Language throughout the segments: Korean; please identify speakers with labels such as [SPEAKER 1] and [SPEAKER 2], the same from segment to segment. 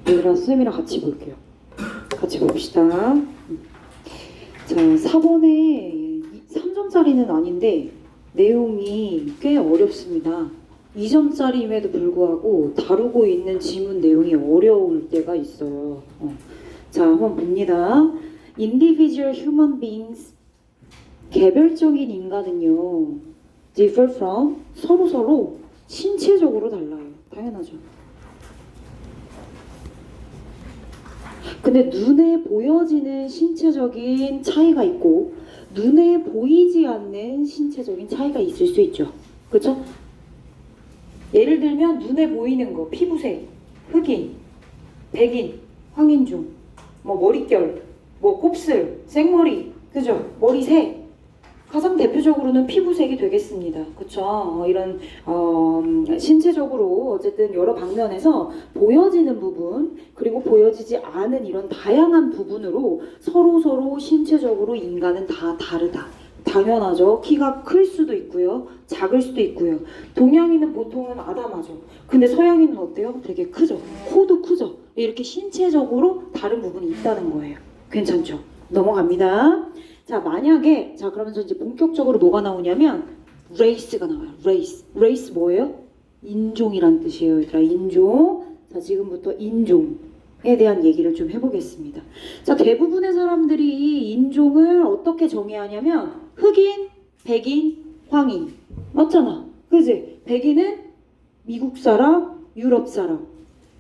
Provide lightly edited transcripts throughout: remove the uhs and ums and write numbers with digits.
[SPEAKER 1] 얘들아, 선생님이랑 같이 볼게요. 같이 봅시다. 자, 4번에 3점짜리는 아닌데 내용이 꽤 어렵습니다. 2점짜리임에도 불구하고 다루고 있는 지문 내용이 어려울 때가 있어요. 자, 한번 봅니다. Individual human beings, 개별적인 인간은요, differ from, 서로 신체적으로 달라요. 당연하죠. 근데 눈에 보여지는 신체적인 차이가 있고 눈에 보이지 않는 신체적인 차이가 있을 수 있죠. 그렇죠? 예를 들면 눈에 보이는 거, 피부색, 흑인, 백인, 황인종, 뭐 머릿결, 뭐 곱슬, 생머리, 그죠? 머리색. 가장 대표적으로는 피부색이 되겠습니다. 그쵸? 이런 신체적으로 어쨌든 여러 방면에서 보여지는 부분 그리고 보여지지 않은 이런 다양한 부분으로 서로 신체적으로 인간은 다 다르다. 당연하죠. 키가 클 수도 있고요. 작을 수도 있고요. 동양인은 보통은 아담하죠. 근데 서양인은 어때요? 되게 크죠. 코도 크죠. 이렇게 신체적으로 다른 부분이 있다는 거예요. 괜찮죠? 넘어갑니다. 자, 만약에, 자, 그러면서 이제 본격적으로 뭐가 나오냐면, race가 나와요. race. race 뭐예요? 인종이란 뜻이에요. 얘들아, 인종. 자, 지금부터 인종에 대한 얘기를 좀 해보겠습니다. 자, 대부분의 사람들이 인종을 어떻게 정의하냐면, 흑인, 백인, 황인. 맞잖아. 그지? 백인은 미국 사람, 유럽 사람.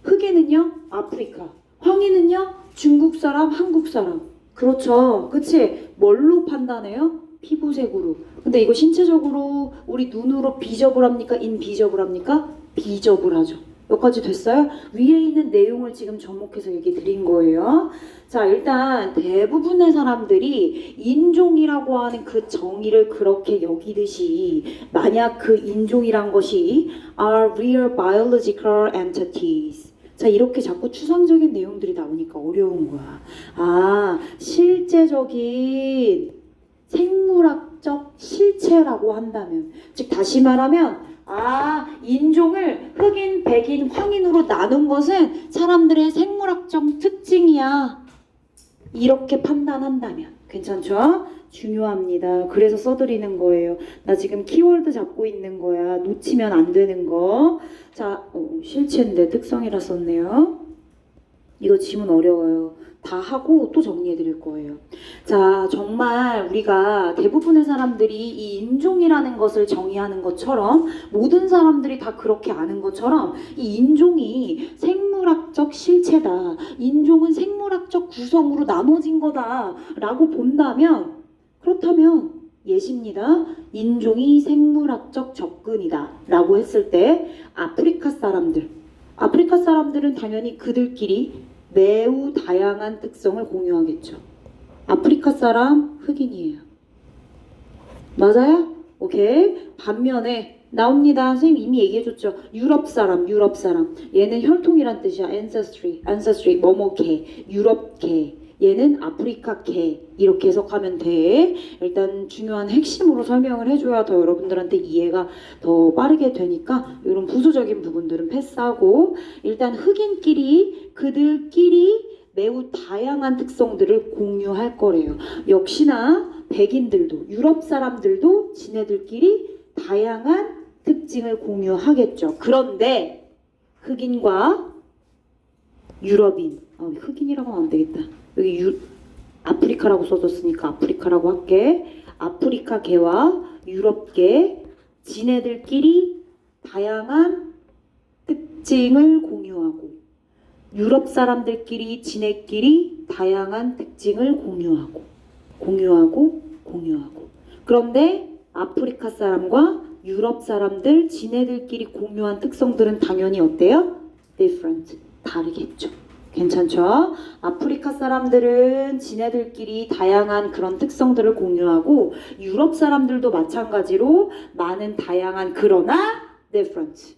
[SPEAKER 1] 흑인은요, 아프리카. 황인은요, 중국 사람, 한국 사람. 그렇죠. 그치? 뭘로 판단해요? 피부색으로. 근데 이거 신체적으로 우리 눈으로 비접을 합니까? 인비접을 합니까? 비접을 하죠. 여기까지 됐어요? 위에 있는 내용을 지금 접목해서 얘기 드린 거예요. 자, 일단 대부분의 사람들이 인종이라고 하는 그 정의를 그렇게 여기듯이 만약 그 인종이란 것이 are real biological entities. 자, 이렇게 자꾸 추상적인 내용들이 나오니까 어려운 거야. 아, 실제적인 생물학적 실체라고 한다면, 즉 다시 말하면 인종을 흑인, 백인, 황인으로 나눈 것은 사람들의 생물학적 특징이야. 이렇게 판단한다면 괜찮죠? 중요합니다. 그래서 써드리는 거예요. 나 지금 키워드 잡고 있는 거야. 놓치면 안 되는 거. 자, 실체인데 특성이라 썼네요. 이거 지문 어려워요. 다 하고 또 정리해 드릴 거예요. 자, 정말 우리가 대부분의 사람들이 이 인종이라는 것을 정의하는 것처럼 모든 사람들이 다 그렇게 아는 것처럼 이 인종이 생물학적 실체다. 인종은 생물학적 구성으로 나눠진 거다. 라고 본다면 그렇다면 예시입니다. 인종이 생물학적 접근이다. 라고 했을 때 아프리카 사람들은 당연히 그들끼리 매우 다양한 특성을 공유하겠죠. 아프리카 사람 흑인이에요. 맞아요? 오케이. 반면에 나옵니다. 선생님 이미 얘기해줬죠. 유럽 사람. 얘는 혈통이란 뜻이야. ancestry, 뭐뭐계, 유럽계. 얘는 아프리카계. 이렇게 해석하면 돼. 일단 중요한 핵심으로 설명을 해줘야 더 여러분들한테 이해가 더 빠르게 되니까 이런 부수적인 부분들은 패스하고 일단 흑인끼리 그들끼리 매우 다양한 특성들을 공유할 거래요. 역시나 백인들도 유럽 사람들도 지네들끼리 다양한 특징을 공유하겠죠. 그런데 흑인과 유럽인, 흑인이라고 하면 안 되겠다. 여기 아프리카라고 써줬으니까 아프리카라고 할게. 아프리카계와 유럽계 지네들끼리 다양한 특징을 공유하고 유럽 사람들끼리 지네끼리 다양한 특징을 공유하고 그런데 아프리카 사람과 유럽 사람들 지네들끼리 공유한 특성들은 당연히 어때요? different, 다르겠죠. 괜찮죠? 아프리카 사람들은 지네들끼리 다양한 그런 특성들을 공유하고 유럽 사람들도 마찬가지로 많은 다양한 그러나 different.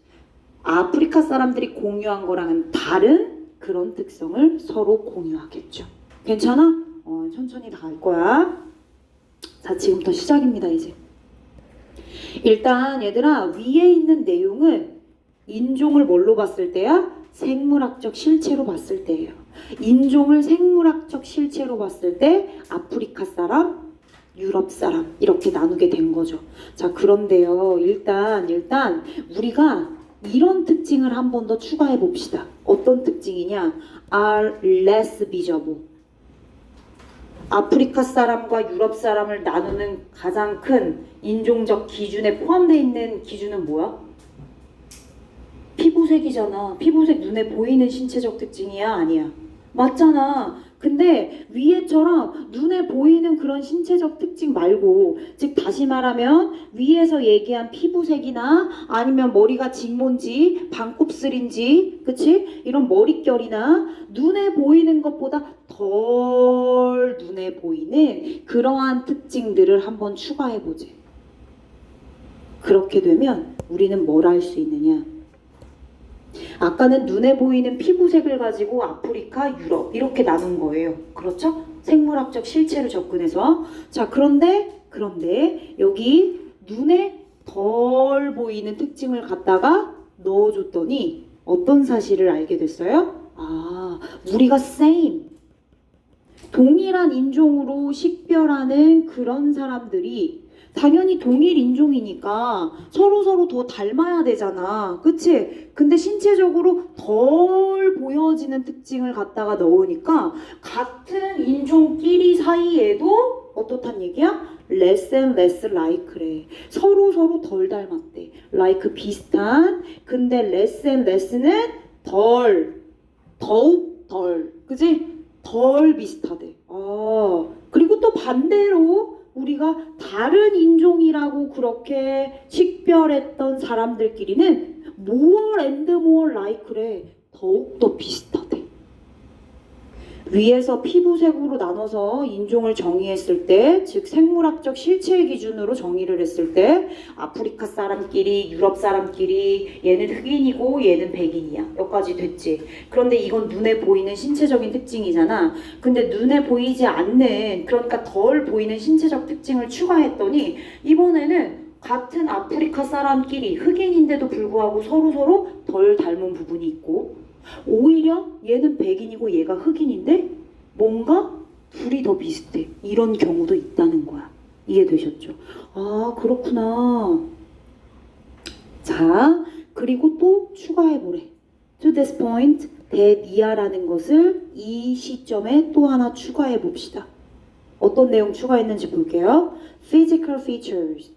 [SPEAKER 1] 아프리카 사람들이 공유한 거랑은 다른 그런 특성을 서로 공유하겠죠. 괜찮아? 천천히 다 할 거야. 자, 지금부터 시작입니다, 이제. 일단 얘들아 위에 있는 내용은 인종을 뭘로 봤을 때야? 생물학적 실체로 봤을 때예요. 인종을 생물학적 실체로 봤을 때 아프리카 사람, 유럽 사람 이렇게 나누게 된 거죠. 자, 그런데요. 일단 우리가 이런 특징을 한 번 더 추가해 봅시다. 어떤 특징이냐? are less visible. 아프리카 사람과 유럽 사람을 나누는 가장 큰 인종적 기준에 포함되어 있는 기준은 뭐야? 피부색이잖아. 피부색 눈에 보이는 신체적 특징이야? 아니야? 맞잖아. 근데 위에처럼 눈에 보이는 그런 신체적 특징 말고, 즉 다시 말하면 위에서 얘기한 피부색이나 아니면 머리가 직몬지 반곱슬인지, 그치? 이런 머릿결이나 눈에 보이는 것보다 덜 눈에 보이는 그러한 특징들을 한번 추가해보지. 그렇게 되면 우리는 뭘 할 수 있느냐? 아까는 눈에 보이는 피부색을 가지고 아프리카, 유럽 이렇게 나눈 거예요. 그렇죠? 생물학적 실체로 접근해서. 자, 그런데 여기 눈에 덜 보이는 특징을 갖다가 넣어줬더니 어떤 사실을 알게 됐어요? 아, 우리가 same, 동일한 인종으로 식별하는 그런 사람들이 당연히 동일 인종이니까 서로 더 닮아야 되잖아. 그치? 근데 신체적으로 덜 보여지는 특징을 갖다가 넣으니까 같은 인종끼리 사이에도 어떻단 얘기야? less and less like래. 서로 덜 닮았대. like 비슷한. 근데 less and less는 더욱 덜. 그치? 덜 비슷하대. 그리고 또 반대로 우리가 다른 인종이라고 그렇게 식별했던 사람들끼리는 more and more like래. 더욱더 비슷하대. 위에서 피부색으로 나눠서 인종을 정의했을 때, 즉 생물학적 실체 기준으로 정의를 했을 때 아프리카 사람끼리, 유럽 사람끼리 얘는 흑인이고 얘는 백인이야. 여기까지 됐지. 그런데 이건 눈에 보이는 신체적인 특징이잖아. 근데 눈에 보이지 않는, 그러니까 덜 보이는 신체적 특징을 추가했더니 이번에는 같은 아프리카 사람끼리 흑인인데도 불구하고 서로 덜 닮은 부분이 있고, 오히려 얘는 백인이고 얘가 흑인인데 뭔가 둘이 더 비슷해. 이런 경우도 있다는 거야. 이해되셨죠? 아, 그렇구나. 자, 그리고 또 추가해보래. To this point, 대니아라는 것을 이 시점에 또 하나 추가해봅시다. 어떤 내용 추가했는지 볼게요. Physical features,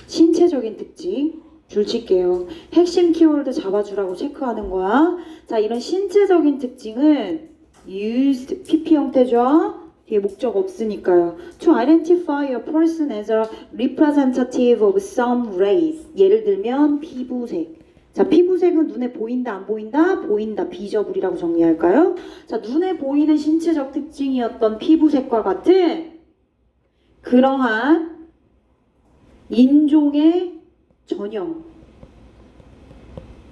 [SPEAKER 1] 신체적인 특징. 줄칠게요. 핵심 키워드 잡아주라고 체크하는 거야. 자, 이런 신체적인 특징은 used, PP 형태죠. 뒤에 목적 없으니까요. To identify a person as a representative of some race. 예를 들면 피부색. 자, 피부색은 눈에 보인다, 안 보인다? 보인다, 비저블이라고 정리할까요? 자, 눈에 보이는 신체적 특징이었던 피부색과 같은 그러한 인종의 전형.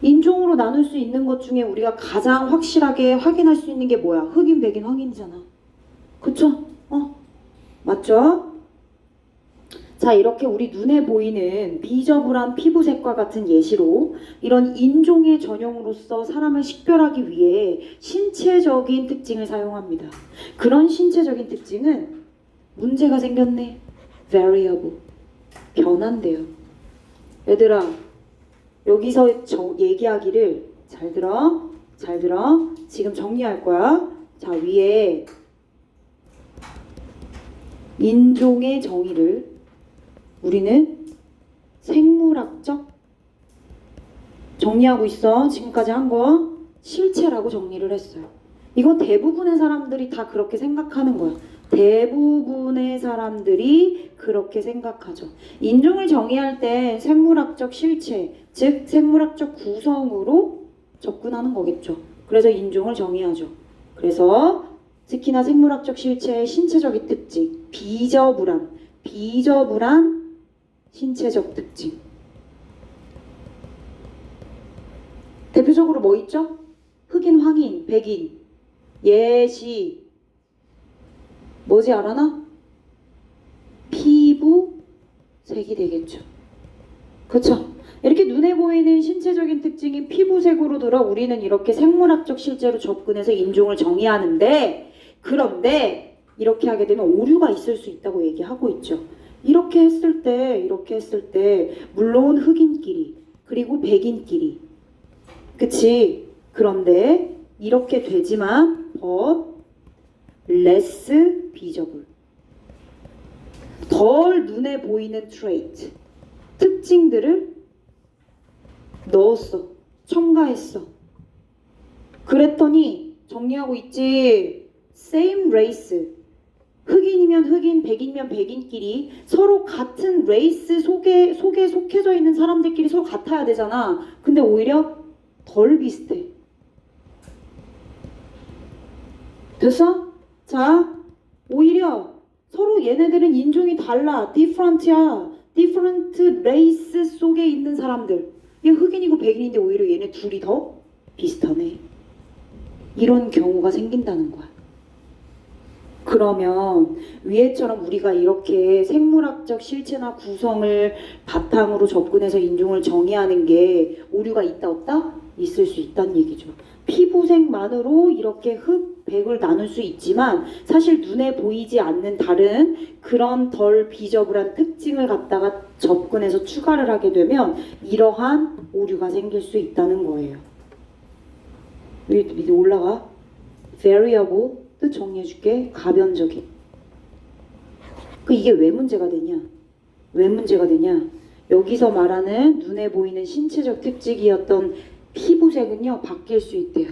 [SPEAKER 1] 인종으로 나눌 수 있는 것 중에 우리가 가장 확실하게 확인할 수 있는 게 뭐야? 흑인, 백인, 황인이잖아. 그쵸? 맞죠? 자, 이렇게 우리 눈에 보이는 비저블한 피부색과 같은 예시로 이런 인종의 전형으로서 사람을 식별하기 위해 신체적인 특징을 사용합니다. 그런 신체적인 특징은 문제가 생겼네. variable. 변한대요. 얘들아, 여기서 얘기하기를 잘 들어. 지금 정리할 거야. 자, 위에 인종의 정의를 우리는 생물학적 정리하고 있어. 지금까지 한 거 실체라고 정리를 했어요. 이거 대부분의 사람들이 다 그렇게 생각하는 거야. 대부분의 사람들이 그렇게 생각하죠. 인종을 정의할 때 생물학적 실체, 즉 생물학적 구성으로 접근하는 거겠죠. 그래서 인종을 정의하죠. 그래서 특히나 생물학적 실체의 신체적인 특징, 비저블한 신체적 특징. 대표적으로 뭐 있죠? 흑인, 황인, 백인, 예시. 뭐지 알아나? 피부색이 되겠죠. 그쵸? 이렇게 눈에 보이는 신체적인 특징인 피부색으로 들어 우리는 이렇게 생물학적 실제로 접근해서 인종을 정의하는데, 그런데 이렇게 하게 되면 오류가 있을 수 있다고 얘기하고 있죠. 이렇게 했을 때 물론 흑인끼리 그리고 백인끼리, 그치? 그런데 이렇게 되지만 but less visible, 덜 눈에 보이는 trait, 특징들을 넣었어. 첨가했어. 그랬더니 정리하고 있지. same race. 흑인이면 흑인, 백인이면 백인끼리 서로 같은 레이스 속에 속해져 있는 사람들끼리 서로 같아야 되잖아. 근데 오히려 덜 비슷해. 됐어? 자, 오히려 서로 얘네들은 인종이 달라. different야. different race 속에 있는 사람들. 얘 흑인이고 백인인데 오히려 얘네 둘이 더 비슷하네. 이런 경우가 생긴다는 거야. 그러면 위에처럼 우리가 이렇게 생물학적 실체나 구성을 바탕으로 접근해서 인종을 정의하는 게 오류가 있다 없다? 있을 수 있다는 얘기죠. 피부색만으로 이렇게 흑, 백을 나눌 수 있지만 사실 눈에 보이지 않는 다른 그런 덜 비저블한 특징을 갖다가 접근해서 추가를 하게 되면 이러한 오류가 생길 수 있다는 거예요. 위에 올라가. variable 뜻 정리해줄게. 가변적인. 이게 왜 문제가 되냐? 왜 문제가 되냐? 여기서 말하는 눈에 보이는 신체적 특징이었던 피부색은요, 바뀔 수 있대요.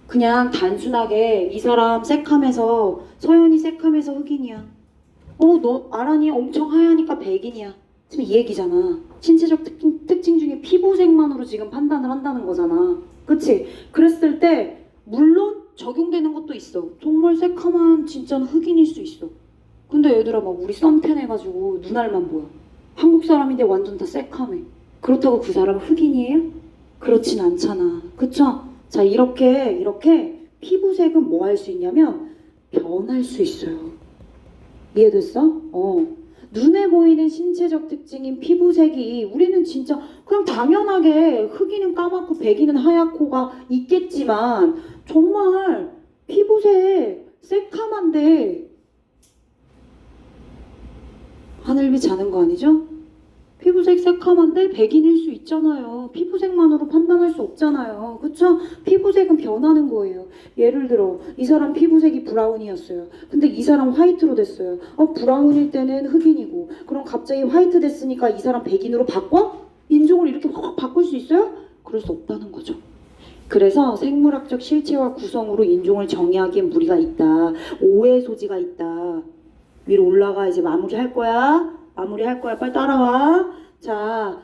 [SPEAKER 1] 그냥 단순하게 이 사람 새카매서, 서연이 새카매서 흑인이야. 너 아란이 엄청 하얘니까 백인이야. 지금 이 얘기잖아. 신체적 특징 중에 피부색만으로 지금 판단을 한다는 거잖아. 그치? 그랬을 때 물론 적용되는 것도 있어. 정말 새카만 진짜는 흑인일 수 있어. 근데 얘들아 막 우리 선탠 해가지고 눈알만 보여. 한국 사람인데 완전 다 새카매. 그렇다고 그 사람 흑인이에요? 그렇진 않잖아. 그쵸? 자, 이렇게 피부색은 뭐 할 수 있냐면 변할 수 있어요. 이해됐어? 눈에 보이는 신체적 특징인 피부색이 우리는 진짜 그냥 당연하게 흑인은 까맣고 백인은 하얗고가 있겠지만 정말 피부색 새카만데 하늘빛 자는 거 아니죠? 피부색 새카만데 백인일 수 있잖아요. 피부색만으로 판단할 수 없잖아요. 그쵸? 피부색은 변하는 거예요. 예를 들어 이 사람 피부색이 브라운이었어요. 근데 이 사람 화이트로 됐어요. 브라운일 때는 흑인이고 그럼 갑자기 화이트 됐으니까 이 사람 백인으로 바꿔? 인종을 이렇게 확 바꿀 수 있어요? 그럴 수 없다는 거죠. 그래서 생물학적 실체와 구성으로 인종을 정의하기엔 무리가 있다. 오해 소지가 있다. 위로 올라가. 이제 마무리할 거야. 빨리 따라와. 자,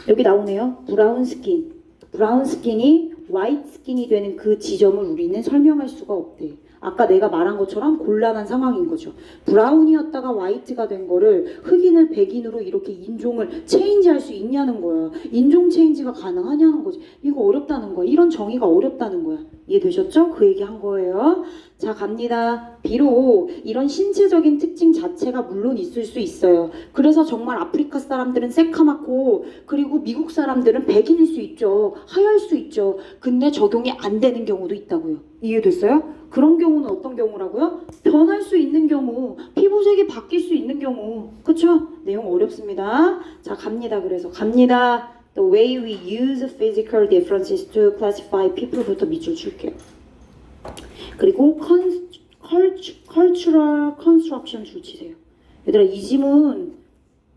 [SPEAKER 1] 여기 나오네요. 브라운 스킨. 브라운 스킨이 화이트 스킨이 되는 그 지점을 우리는 설명할 수가 없대. 아까 내가 말한 것처럼 곤란한 상황인 거죠. 브라운이었다가 화이트가 된 거를 흑인을 백인으로 이렇게 인종을 체인지할 수 있냐는 거야. 인종 체인지가 가능하냐는 거지. 이거 어렵다는 거야. 이런 정의가 어렵다는 거야. 이해되셨죠? 그 얘기 한 거예요. 자, 갑니다. 비록 이런 신체적인 특징 자체가 물론 있을 수 있어요. 그래서 정말 아프리카 사람들은 새카맣고 그리고 미국 사람들은 백인일 수 있죠. 하얄 수 있죠. 근데 적용이 안 되는 경우도 있다고요. 이해됐어요? 그런 경우는 어떤 경우라고요? 변할 수 있는 경우, 피부색이 바뀔 수 있는 경우. 그쵸? 내용 어렵습니다. 자, 갑니다. 그래서 갑니다. The way we use physical differences to classify people부터 밑줄 칠게요. 그리고 cultural construction 줄 치세요. 얘들아, 이 지문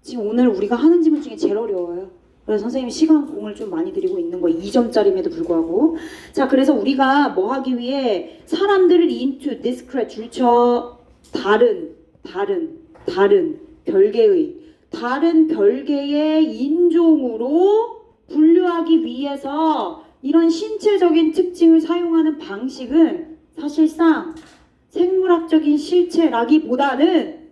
[SPEAKER 1] 지금 오늘 우리가 하는 지문 중에 제일 어려워요. 그래서 선생님이 시간 공을 좀 많이 드리고 있는 거예요. 2점짜리임에도 불구하고. 자, 그래서 우리가 뭐 하기 위해 사람들을 into discrete 줄쳐 다른 별개의 인종으로 분류하기 위해서 이런 신체적인 특징을 사용하는 방식은 사실상 생물학적인 실체라기보다는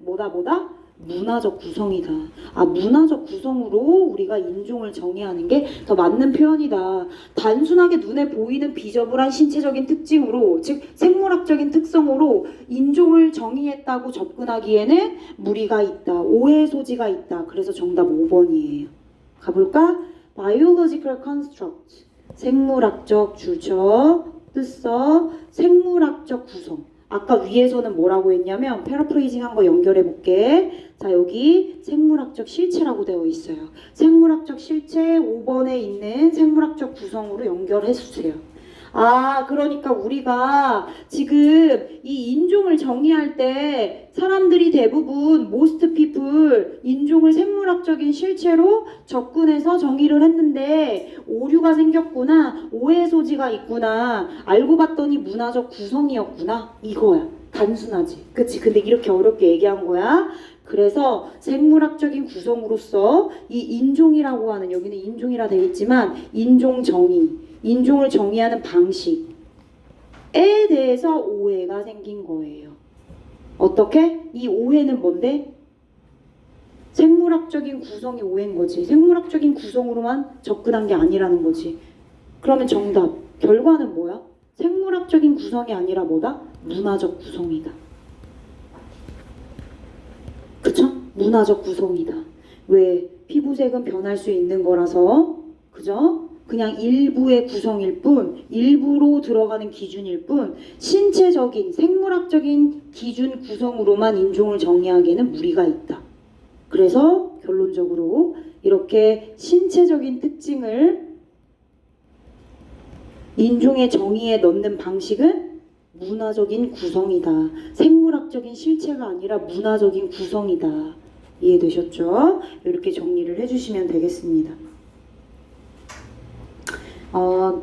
[SPEAKER 1] 문화적 구성이다. 아, 문화적 구성으로 우리가 인종을 정의하는 게 더 맞는 표현이다. 단순하게 눈에 보이는 비저블한 신체적인 특징으로, 즉 생물학적인 특성으로 인종을 정의했다고 접근하기에는 무리가 있다. 오해의 소지가 있다. 그래서 정답 5번이에요. 가볼까? Biological construct. 생물학적 주적, 뜻서, 생물학적 구성. 아까 위에서는 뭐라고 했냐면 패러프레이징 한 거 연결해 볼게. 자, 여기 생물학적 실체라고 되어 있어요. 생물학적 실체 5번에 있는 생물학적 구성으로 연결해 주세요. 아, 그러니까 우리가 지금 이 인종을 정의할 때 사람들이 대부분 most people 인종을 생물학적인 실체로 접근해서 정의를 했는데 오류가 생겼구나, 오해 소지가 있구나, 알고 봤더니 문화적 구성이었구나, 이거야. 단순하지, 그치? 근데 이렇게 어렵게 얘기한 거야. 그래서 생물학적인 구성으로서 이 인종이라고 하는, 여기는 인종이라 되어 있지만 인종 정의, 인종을 정의하는 방식에 대해서 오해가 생긴 거예요. 어떻게? 이 오해는 뭔데? 생물학적인 구성이 오해인 거지. 생물학적인 구성으로만 접근한 게 아니라는 거지. 그러면 정답, 결과는 뭐야? 생물학적인 구성이 아니라 뭐다? 문화적 구성이다. 그쵸? 문화적 구성이다. 왜? 피부색은 변할 수 있는 거라서, 그죠? 그냥 일부의 구성일 뿐, 일부로 들어가는 기준일 뿐, 신체적인, 생물학적인 기준 구성으로만 인종을 정의하기에는 무리가 있다. 그래서 결론적으로 이렇게 신체적인 특징을 인종의 정의에 넣는 방식은 문화적인 구성이다. 생물학적인 실체가 아니라 문화적인 구성이다. 이해되셨죠? 이렇게 정리를 해주시면 되겠습니다.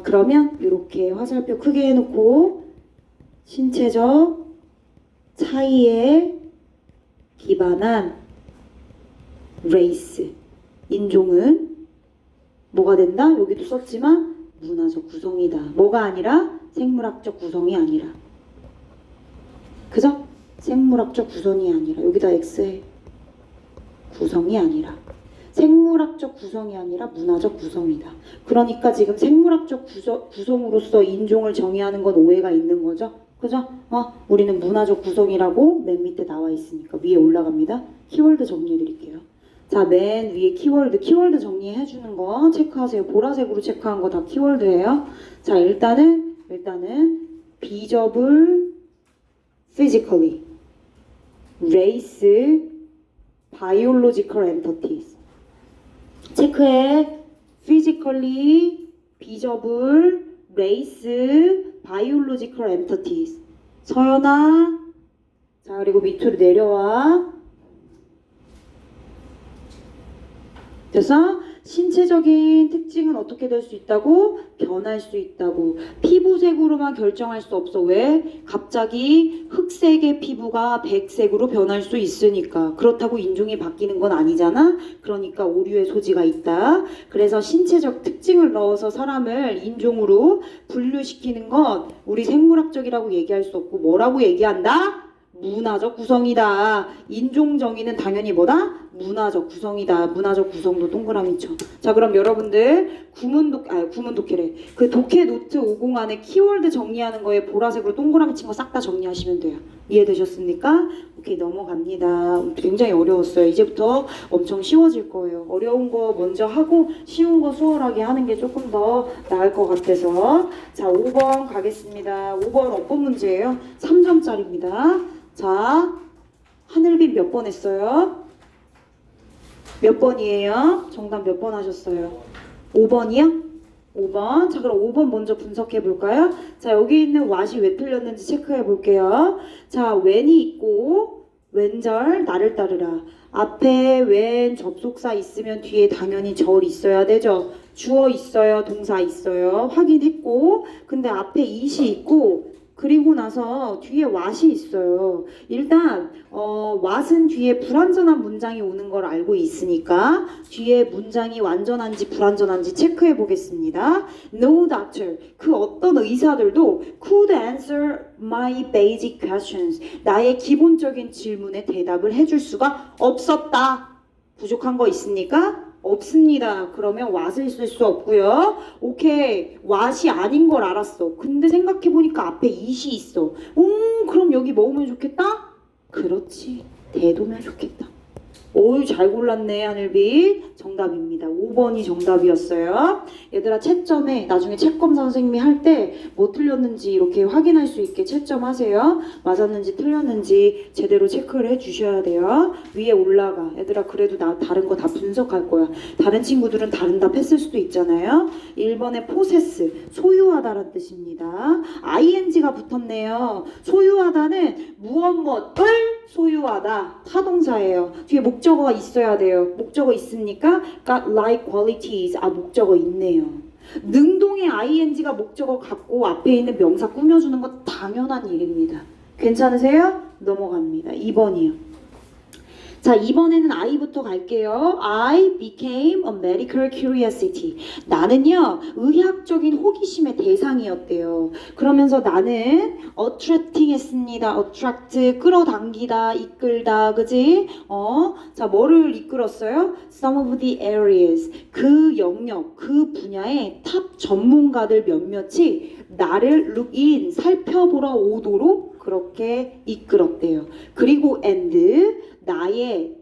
[SPEAKER 1] 그러면 이렇게 화살표 크게 해놓고 신체적 차이에 기반한 레이스, 인종은 뭐가 된다? 여기도 썼지만 문화적 구성이다. 뭐가 아니라? 생물학적 구성이 아니라. 그죠? 생물학적 구성이 아니라. 여기다 X에 구성이 아니라. 생물학적 구성이 아니라 문화적 구성이다. 그러니까 지금 생물학적 구성으로서 인종을 정의하는 건 오해가 있는 거죠. 그죠? 우리는 문화적 구성이라고 맨 밑에 나와 있으니까 위에 올라갑니다. 키워드 정리해 드릴게요. 자, 맨 위에 키워드 정리해 주는 거 체크하세요. 보라색으로 체크한 거 다 키워드예요. 자, 일단은 visible, physically, race, biological entities. 체크해. physically, visible, race, biological entities. 서연아. 자, 그리고 밑으로 내려와. 됐어? 신체적인 특징은 어떻게 될 수 있다고? 변할 수 있다고. 피부색으로만 결정할 수 없어. 왜? 갑자기 흑색의 피부가 백색으로 변할 수 있으니까. 그렇다고 인종이 바뀌는 건 아니잖아? 그러니까 오류의 소지가 있다. 그래서 신체적 특징을 넣어서 사람을 인종으로 분류시키는 건 우리 생물학적이라고 얘기할 수 없고 뭐라고 얘기한다? 문화적 구성이다. 인종 정의는 당연히 뭐다? 문화적 구성이다. 문화적 구성도 동그라미 쳐. 자, 그럼 여러분들 구문독해래. 그 독해 노트 50 안에 키워드 정리하는 거에 보라색으로 동그라미 친 거 싹 다 정리하시면 돼요. 이해되셨습니까? 오케이, 넘어갑니다. 굉장히 어려웠어요. 이제부터 엄청 쉬워질 거예요. 어려운 거 먼저 하고 쉬운 거 수월하게 하는 게 조금 더 나을 것 같아서. 자, 5번 가겠습니다. 5번 어떤 문제예요? 3점짜리입니다. 자, 하늘빛 몇 번 했어요? 몇 번이에요? 정답 몇 번 하셨어요? 5번이요? 5번. 자, 그럼 5번 먼저 분석해 볼까요? 자, 여기 있는 what이 왜 틀렸는지 체크해 볼게요. 자, when이 있고 왼절 나를 따르라. 앞에 when 접속사 있으면 뒤에 당연히 절 있어야 되죠. 주어 있어요, 동사 있어요. 확인했고, 근데 앞에 it이 있고 그리고 나서 뒤에 what이 있어요. 일단 what은 뒤에 불완전한 문장이 오는 걸 알고 있으니까 뒤에 문장이 완전한지 불완전한지 체크해 보겠습니다. No doctor, 그 어떤 의사들도 could answer my basic questions, 나의 기본적인 질문에 대답을 해줄 수가 없었다. 부족한 거 있습니까? 없습니다. 그러면 what을 쓸 수 없고요. 오케이, what이 아닌 걸 알았어. 근데 생각해보니까 앞에 it이 있어. 그럼 여기 뭐 오면 좋겠다? 그렇지, 대도면 좋겠다. 오유, 잘 골랐네 하늘빛. 정답입니다. 5번이 정답이었어요. 얘들아, 채점에 나중에 채점 선생님이 할 때 뭐 틀렸는지 이렇게 확인할 수 있게 채점하세요. 맞았는지 틀렸는지 제대로 체크를 해주셔야 돼요. 위에 올라가. 얘들아, 그래도 나 다른 거 다 분석할 거야. 다른 친구들은 다른 답 했을 수도 있잖아요. 1번에 possess, 소유하다란 뜻입니다. ing가 붙었네요. 소유하다는 무엇을 소유하다, 타동사예요. 뒤에 목적어가 있어야 돼요. 목적어 있습니까? got like qualities. 목적어 있네요. 능동의 ing가 목적어 갖고 앞에 있는 명사 꾸며주는 건 당연한 일입니다. 괜찮으세요? 넘어갑니다. 2번이요. 자, 이번에는 I부터 갈게요. I became a medical curiosity. 나는요, 의학적인 호기심의 대상이었대요. 그러면서 나는 attracting 했습니다. attract, 끌어당기다, 이끌다, 그지? 자, 뭐를 이끌었어요? Some of the areas. 그 영역, 그 분야의 탑 전문가들 몇몇이 나를 look in, 살펴보러 오도록 그렇게 이끌었대요. 그리고 and, 나의,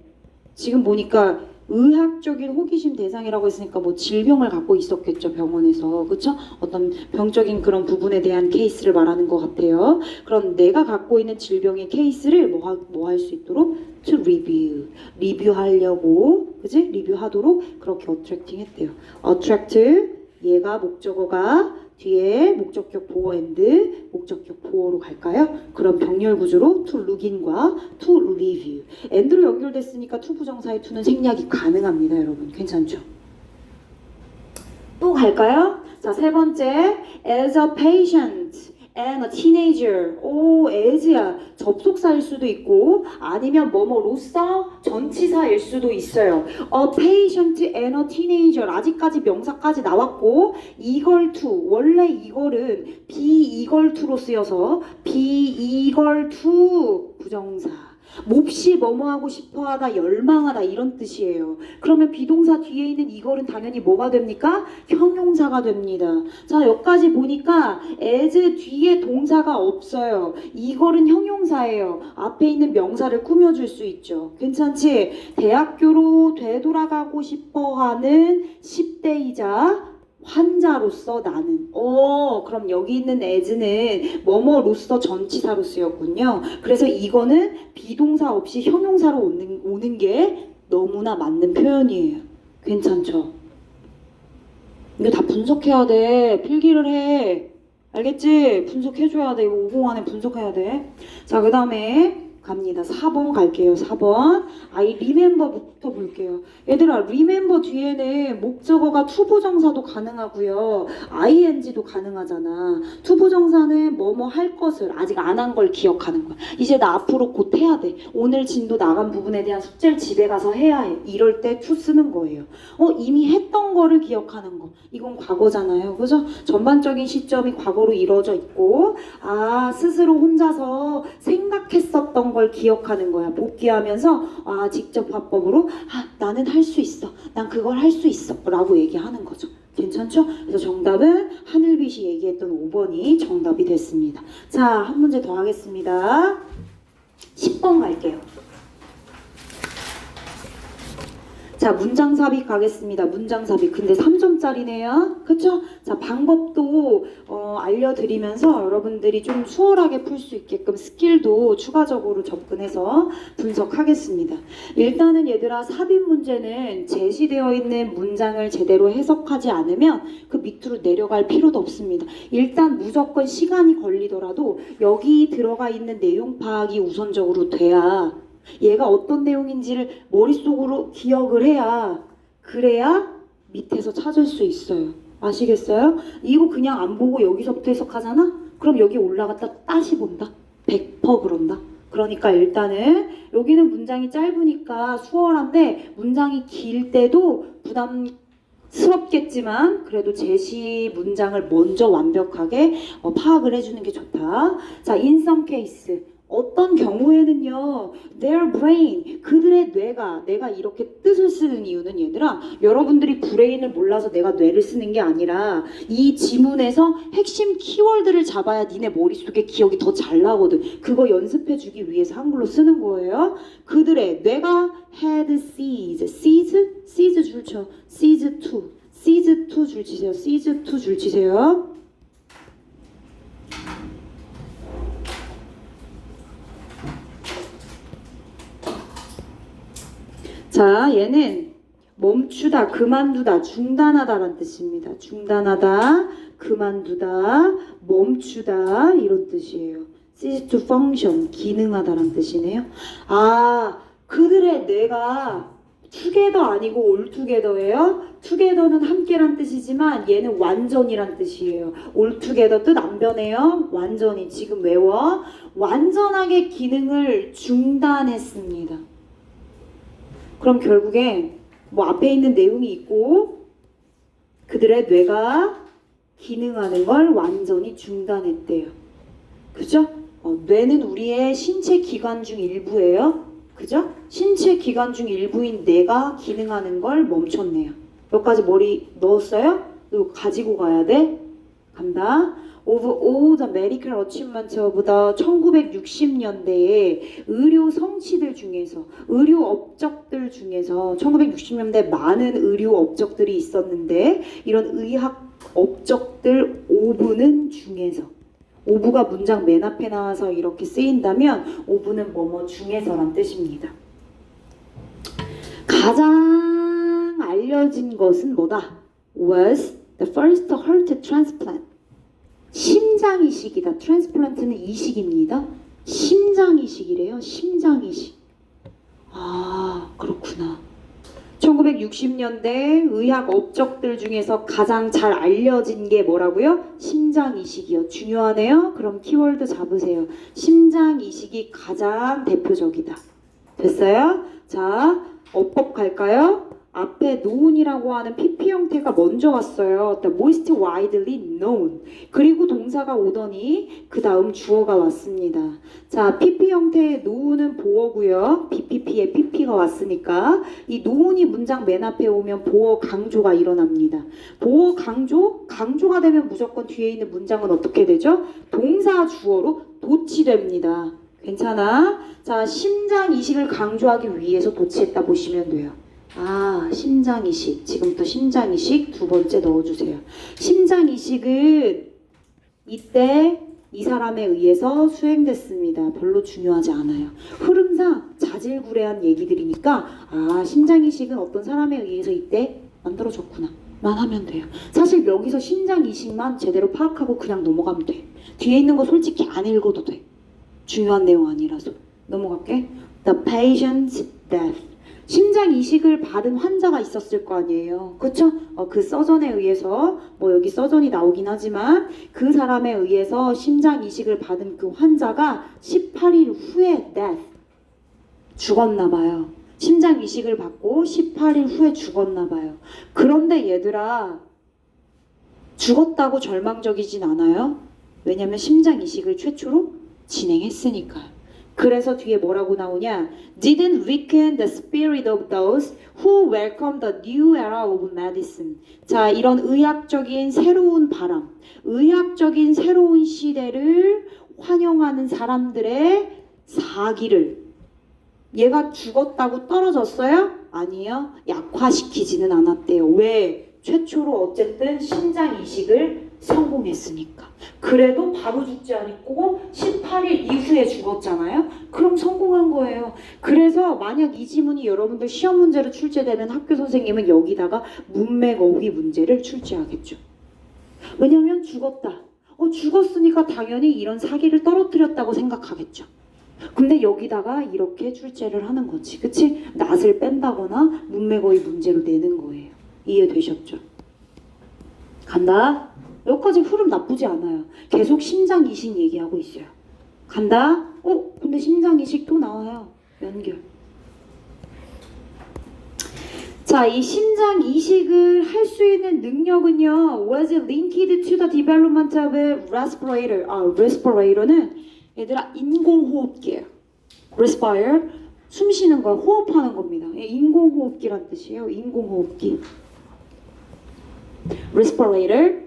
[SPEAKER 1] 지금 보니까 의학적인 호기심 대상이라고 했으니까 뭐 질병을 갖고 있었겠죠, 병원에서. 그쵸? 어떤 병적인 그런 부분에 대한 케이스를 말하는 것 같아요. 그럼 내가 갖고 있는 질병의 케이스를 뭐 할 수 있도록? to review. 리뷰하려고, 그지? 리뷰하도록 그렇게 attracting 했대요. attract, 얘가 목적어가 뒤에 목적격 보어 and 목적격 보어로 갈까요? 그럼 병렬 구조로 to look in과 to review. and로 연결됐으니까 to 부정사의 to는 생략이 가능합니다, 여러분. 괜찮죠? 또 갈까요? 자, 세 번째. as a patient and a teenager. as야. 접속사일 수도 있고 아니면 뭐뭐로서 전치사일 수도 있어요. a patient and a teenager. 아직까지 명사까지 나왔고 equal to. 원래 이걸은 be equal to로 쓰여서 be equal to 부정사. 몹시 뭐뭐하고 싶어하다, 열망하다 이런 뜻이에요. 그러면 비동사 뒤에 있는 이걸은 당연히 뭐가 됩니까? 형용사가 됩니다. 자, 여기까지 보니까 as 뒤에 동사가 없어요. 이걸은 형용사예요. 앞에 있는 명사를 꾸며줄 수 있죠. 괜찮지? 대학교로 되돌아가고 싶어하는 10대이자 환자로서 나는. 그럼 여기 있는 as는 뭐뭐로서 전치사로 쓰였군요. 그래서 이거는 비동사 없이 형용사로 오는 게 너무나 맞는 표현이에요. 괜찮죠? 이거 다 분석해야 돼. 필기를 해. 알겠지? 분석해줘야 돼. 이거 5분 안에 분석해야 돼. 자, 그 다음에 갑니다. 4번 갈게요. 4번. I remember부터 볼게요. 얘들아, remember 뒤에는 목적어가 투부정사도 가능하고요. ing도 가능하잖아. 투부정사는 뭐뭐 할 것을, 아직 안 한 걸 기억하는 거야. 이제 나 앞으로 곧 해야 돼. 오늘 진도 나간 부분에 대한 숙제를 집에 가서 해야 해. 이럴 때 to 쓰는 거예요. 이미 했던 거를 기억하는 거. 이건 과거잖아요. 그죠? 전반적인 시점이 과거로 이루어져 있고, 스스로 혼자서 생각했었던 걸 기억하는 거야. 복귀하면서 직접 화법으로 나는 할 수 있어. 난 그걸 할 수 있어. 라고 얘기하는 거죠. 괜찮죠? 그래서 정답은 하늘빛이 얘기했던 5번이 정답이 됐습니다. 자, 한 문제 더 하겠습니다. 10번 갈게요. 자, 문장 삽입 가겠습니다. 문장 삽입. 근데 3점짜리네요. 그쵸? 자, 방법도 알려드리면서 여러분들이 좀 수월하게 풀 수 있게끔 스킬도 추가적으로 접근해서 분석하겠습니다. 일단은 얘들아, 삽입 문제는 제시되어 있는 문장을 제대로 해석하지 않으면 그 밑으로 내려갈 필요도 없습니다. 일단 무조건 시간이 걸리더라도 여기 들어가 있는 내용 파악이 우선적으로 돼야, 얘가 어떤 내용인지를 머릿속으로 기억을 해야, 그래야 밑에서 찾을 수 있어요. 아시겠어요? 이거 그냥 안 보고 여기서부터 해석하잖아? 그럼 여기 올라갔다 다시 본다. 100% 그런다. 그러니까 일단은 여기는 문장이 짧으니까 수월한데 문장이 길 때도 부담스럽겠지만 그래도 제시 문장을 먼저 완벽하게 파악을 해주는 게 좋다. 자, in some case 어떤 경우에는요, their brain, 그들의 뇌가, 내가 이렇게 뜻을 쓰는 이유는 얘들아, 여러분들이 브레인을 몰라서 내가 뇌를 쓰는 게 아니라 이 지문에서 핵심 키워드를 잡아야 니네 머릿속에 기억이 더 잘 나거든. 그거 연습해주기 위해서 한글로 쓰는 거예요. 그들의 뇌가 had seized 줄 쳐, seized 2 줄 치세요. seized 2 줄 치세요. 자, 얘는 멈추다, 그만두다, 중단하다라는 뜻입니다. 중단하다, 그만두다, 멈추다 이런 뜻이에요. cease to function, 기능하다라는 뜻이네요. 아, 그들의 뇌가 together 아니고 all together예요. together는 함께란 뜻이지만 얘는 완전이란 뜻이에요. all together 뜻 안 변해요. 완전히 지금 외워. 완전하게 기능을 중단했습니다. 그럼 결국에 뭐 앞에 있는 내용이 있고 그들의 뇌가 기능하는 걸 완전히 중단했대요. 그죠? 뇌는 우리의 신체 기관 중 일부예요. 그죠? 신체 기관 중 일부인 뇌가 기능하는 걸 멈췄네요. 여기까지 머리 넣었어요? 이거 가지고 가야 돼. 간다. Of all the medical achievements of the 1960년대의 의료 성취들 중에서, 의료 업적들 중에서 1960년대 많은 의료 업적들이 있었는데 이런 의학 업적들 오브는 중에서, 오브가 문장 맨 앞에 나와서 이렇게 쓰인다면 오브는 뭐뭐 중에서란 뜻입니다. 가장 알려진 것은 뭐다? Was the first heart transplant. 심장 이식이다. 트랜스플란트는 이식입니다. 심장 이식이래요. 심장 이식. 아, 그렇구나. 1960년대 의학 업적들 중에서 가장 잘 알려진 게 뭐라고요? 심장 이식이요. 중요하네요. 그럼 키워드 잡으세요. 심장 이식이 가장 대표적이다. 됐어요? 자, 어법 갈까요? 앞에 known이라고 하는 PP 형태가 먼저 왔어요. The most widely known. 그리고 동사가 오더니 그 다음 주어가 왔습니다. 자, PP 형태의 known은 보어고요. BPP에 PP가 왔으니까 이 known이 문장 맨 앞에 오면 보어 강조가 일어납니다. 보어 강조가 되면 무조건 뒤에 있는 문장은 어떻게 되죠? 동사 주어로 도치됩니다. 괜찮아? 자, 심장 이식을 강조하기 위해서 도치했다 보시면 돼요. 아, 심장 이식. 지금부터 심장 이식 두 번째 넣어주세요. 심장 이식은 이때 이 사람에 의해서 수행됐습니다. 별로 중요하지 않아요. 흐름상 자질구레한 얘기들이니까 아, 심장 이식은 어떤 사람에 의해서 이때 만들어졌구나 만 하면 돼요. 사실 여기서 심장 이식만 제대로 파악하고 그냥 넘어가면 돼. 뒤에 있는 거 솔직히 안 읽어도 돼. 중요한 내용 아니라서. 넘어갈게. The patient's death. 심장 이식을 받은 환자가 있었을 거 아니에요. 그쵸? 그 서전에 의해서 뭐 여기 서전이 나오긴 하지만 그 사람에 의해서 심장 이식을 받은 그 환자가 18일 후에 death 죽었나 봐요. 심장 이식을 받고 18일 후에 죽었나 봐요. 그런데 얘들아 죽었다고 절망적이진 않아요. 왜냐면 심장 이식을 최초로 진행했으니까요. 그래서 뒤에 뭐라고 나오냐? Didn't weaken the spirit of those who welcomed the new era of medicine. 자, 이런 의학적인 새로운 바람, 의학적인 새로운 시대를 환영하는 사람들의 사기를 얘가 죽었다고 떨어졌어요? 아니요. 약화시키지는 않았대요. 왜? 최초로 어쨌든 심장 이식을 성공했으니까. 그래도 바로 죽지 않고 18일 이후에 죽었잖아요. 그럼 성공한 거예요. 그래서 만약 이 지문이 여러분들 시험 문제로 출제되면 학교 선생님은 여기다가 문맥 어휘 문제를 출제하겠죠. 왜냐면 죽었다. 죽었으니까 당연히 이런 사기를 떨어뜨렸다고 생각하겠죠. 근데 여기다가 이렇게 출제를 하는 거지. 그치? 낫을 뺀다거나 문맥 어휘 문제로 내는 거예요. 이해되셨죠? 간다. 여기까지 흐름 나쁘지 않아요. 계속 심장 이식 얘기하고 있어요. 간다. 근데 심장 이식 또 나와요. 연결. 자, 이 심장 이식을 할 수 있는 능력은요, was linked to the development of a respirator. respirator는 얘들아 인공호흡기예요. respire, 숨 쉬는 걸 호흡하는 겁니다. 인공호흡기란 뜻이에요. 인공호흡기. respirator,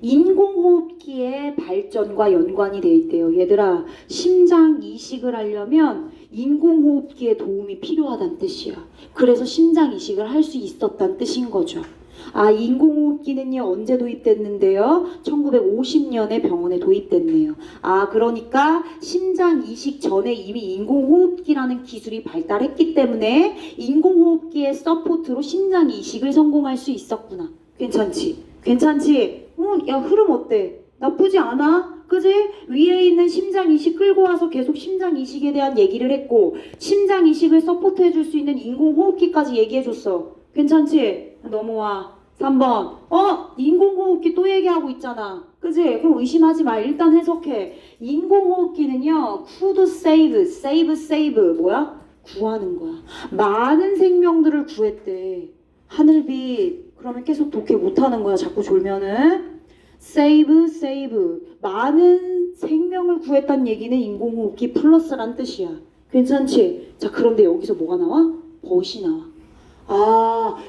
[SPEAKER 1] 인공호흡기의 발전과 연관이 돼 있대요. 얘들아, 심장 이식을 하려면 인공호흡기의 도움이 필요하다는 뜻이야. 그래서 심장 이식을 할 수 있었다는 뜻인 거죠. 인공호흡기는요, 언제 도입됐는데요? 1950년에 병원에 도입됐네요. 그러니까 심장 이식 전에 이미 인공호흡기라는 기술이 발달했기 때문에 인공호흡기의 서포트로 심장 이식을 성공할 수 있었구나. 괜찮지? 괜찮지? 야, 흐름 어때? 나쁘지 않아? 그지? 위에 있는 심장 이식 끌고 와서 계속 심장 이식에 대한 얘기를 했고, 심장 이식을 서포트 해줄 수 있는 인공호흡기까지 얘기해줬어. 괜찮지? 넘어와. 3번. 인공호흡기 또 얘기하고 있잖아. 그지? 그럼 의심하지 마. 일단 해석해. 인공호흡기는요, could save. 뭐야? 구하는 거야. 많은 생명들을 구했대. 하늘빛. 그러면 계속 독해 못하는 거야. 자꾸 졸면은. save. 많은 생명을 구했다는 얘기는 인공호흡기 플러스란 뜻이야. 괜찮지? 자, 그런데 여기서 뭐가 나와? 벗이 나와.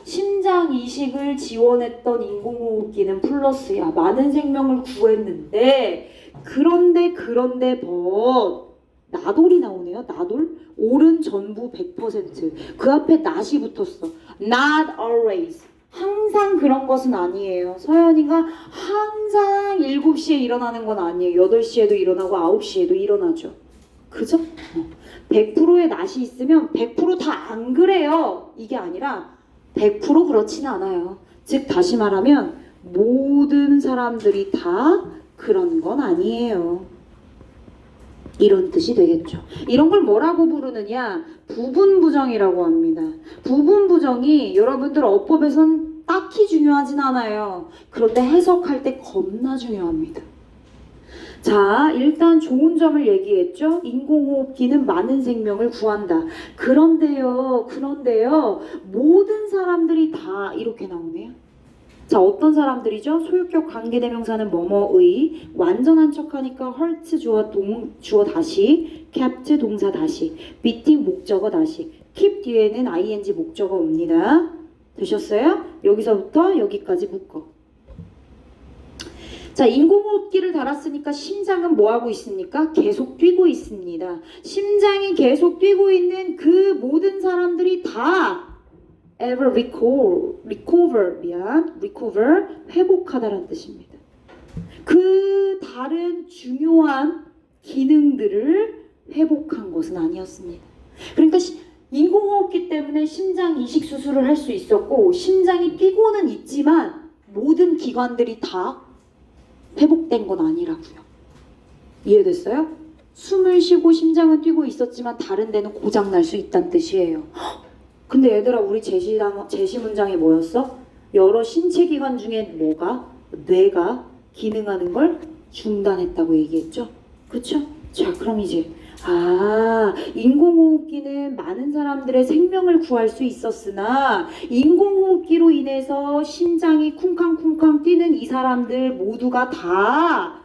[SPEAKER 1] 심장 이식을 지원했던 인공호흡기는 플러스야. 많은 생명을 구했는데, 그런데 나돌이 나오네요. 나돌. 옳은 전부 100%. 그 앞에 not이 붙었어. Not always. 항상 그런 것은 아니에요. 서연이가 항상 7시에 일어나는 건 아니에요. 8시에도 일어나고 9시에도 일어나죠. 그죠? 100%의 낫이 있으면 100% 다 안 그래요. 이게 아니라 100% 그렇진 않아요. 즉 다시 말하면 모든 사람들이 다 그런 건 아니에요. 이런 뜻이 되겠죠. 이런 걸 뭐라고 부르느냐? 부분부정이라고 합니다. 부분부정이 여러분들 어법에선 딱히 중요하진 않아요. 그런데 해석할 때 겁나 중요합니다. 자, 일단 좋은 점을 얘기했죠. 인공호흡기는 많은 생명을 구한다. 그런데요, 모든 사람들이 다 이렇게 나오네요. 자, 어떤 사람들이죠? 소유격 관계대명사는 뭐뭐의, 완전한 척하니까 헐트 주어 다시, kept 동사 다시, meeting 목적어 다시, keep 뒤에는 ing 목적어 옵니다. 되셨어요? 여기서부터 여기까지 묶어. 자, 인공호흡기를 달았으니까 심장은 뭐하고 있습니까? 계속 뛰고 있습니다. 심장이 계속 뛰고 있는 그 모든 사람들이 다 ever recover, 회복하다라는 뜻입니다. 그 다른 중요한 기능들을 회복한 것은 아니었습니다. 그러니까 인공호흡기 때문에 심장 이식 수술을 할 수 있었고, 심장이 뛰고는 있지만 모든 기관들이 다 회복된 건 아니라고요. 이해됐어요? 숨을 쉬고 심장은 뛰고 있었지만 다른 데는 고장 날 수 있다는 뜻이에요. 근데 얘들아, 우리 제시 문장이 뭐였어? 여러 신체 기관 중에 뇌가 기능하는 걸 중단했다고 얘기했죠? 그쵸? 자, 그럼 이제 인공호흡기는 많은 사람들의 생명을 구할 수 있었으나 인공호흡기로 인해서 심장이 쿵쾅쿵쾅 뛰는 이 사람들 모두가 다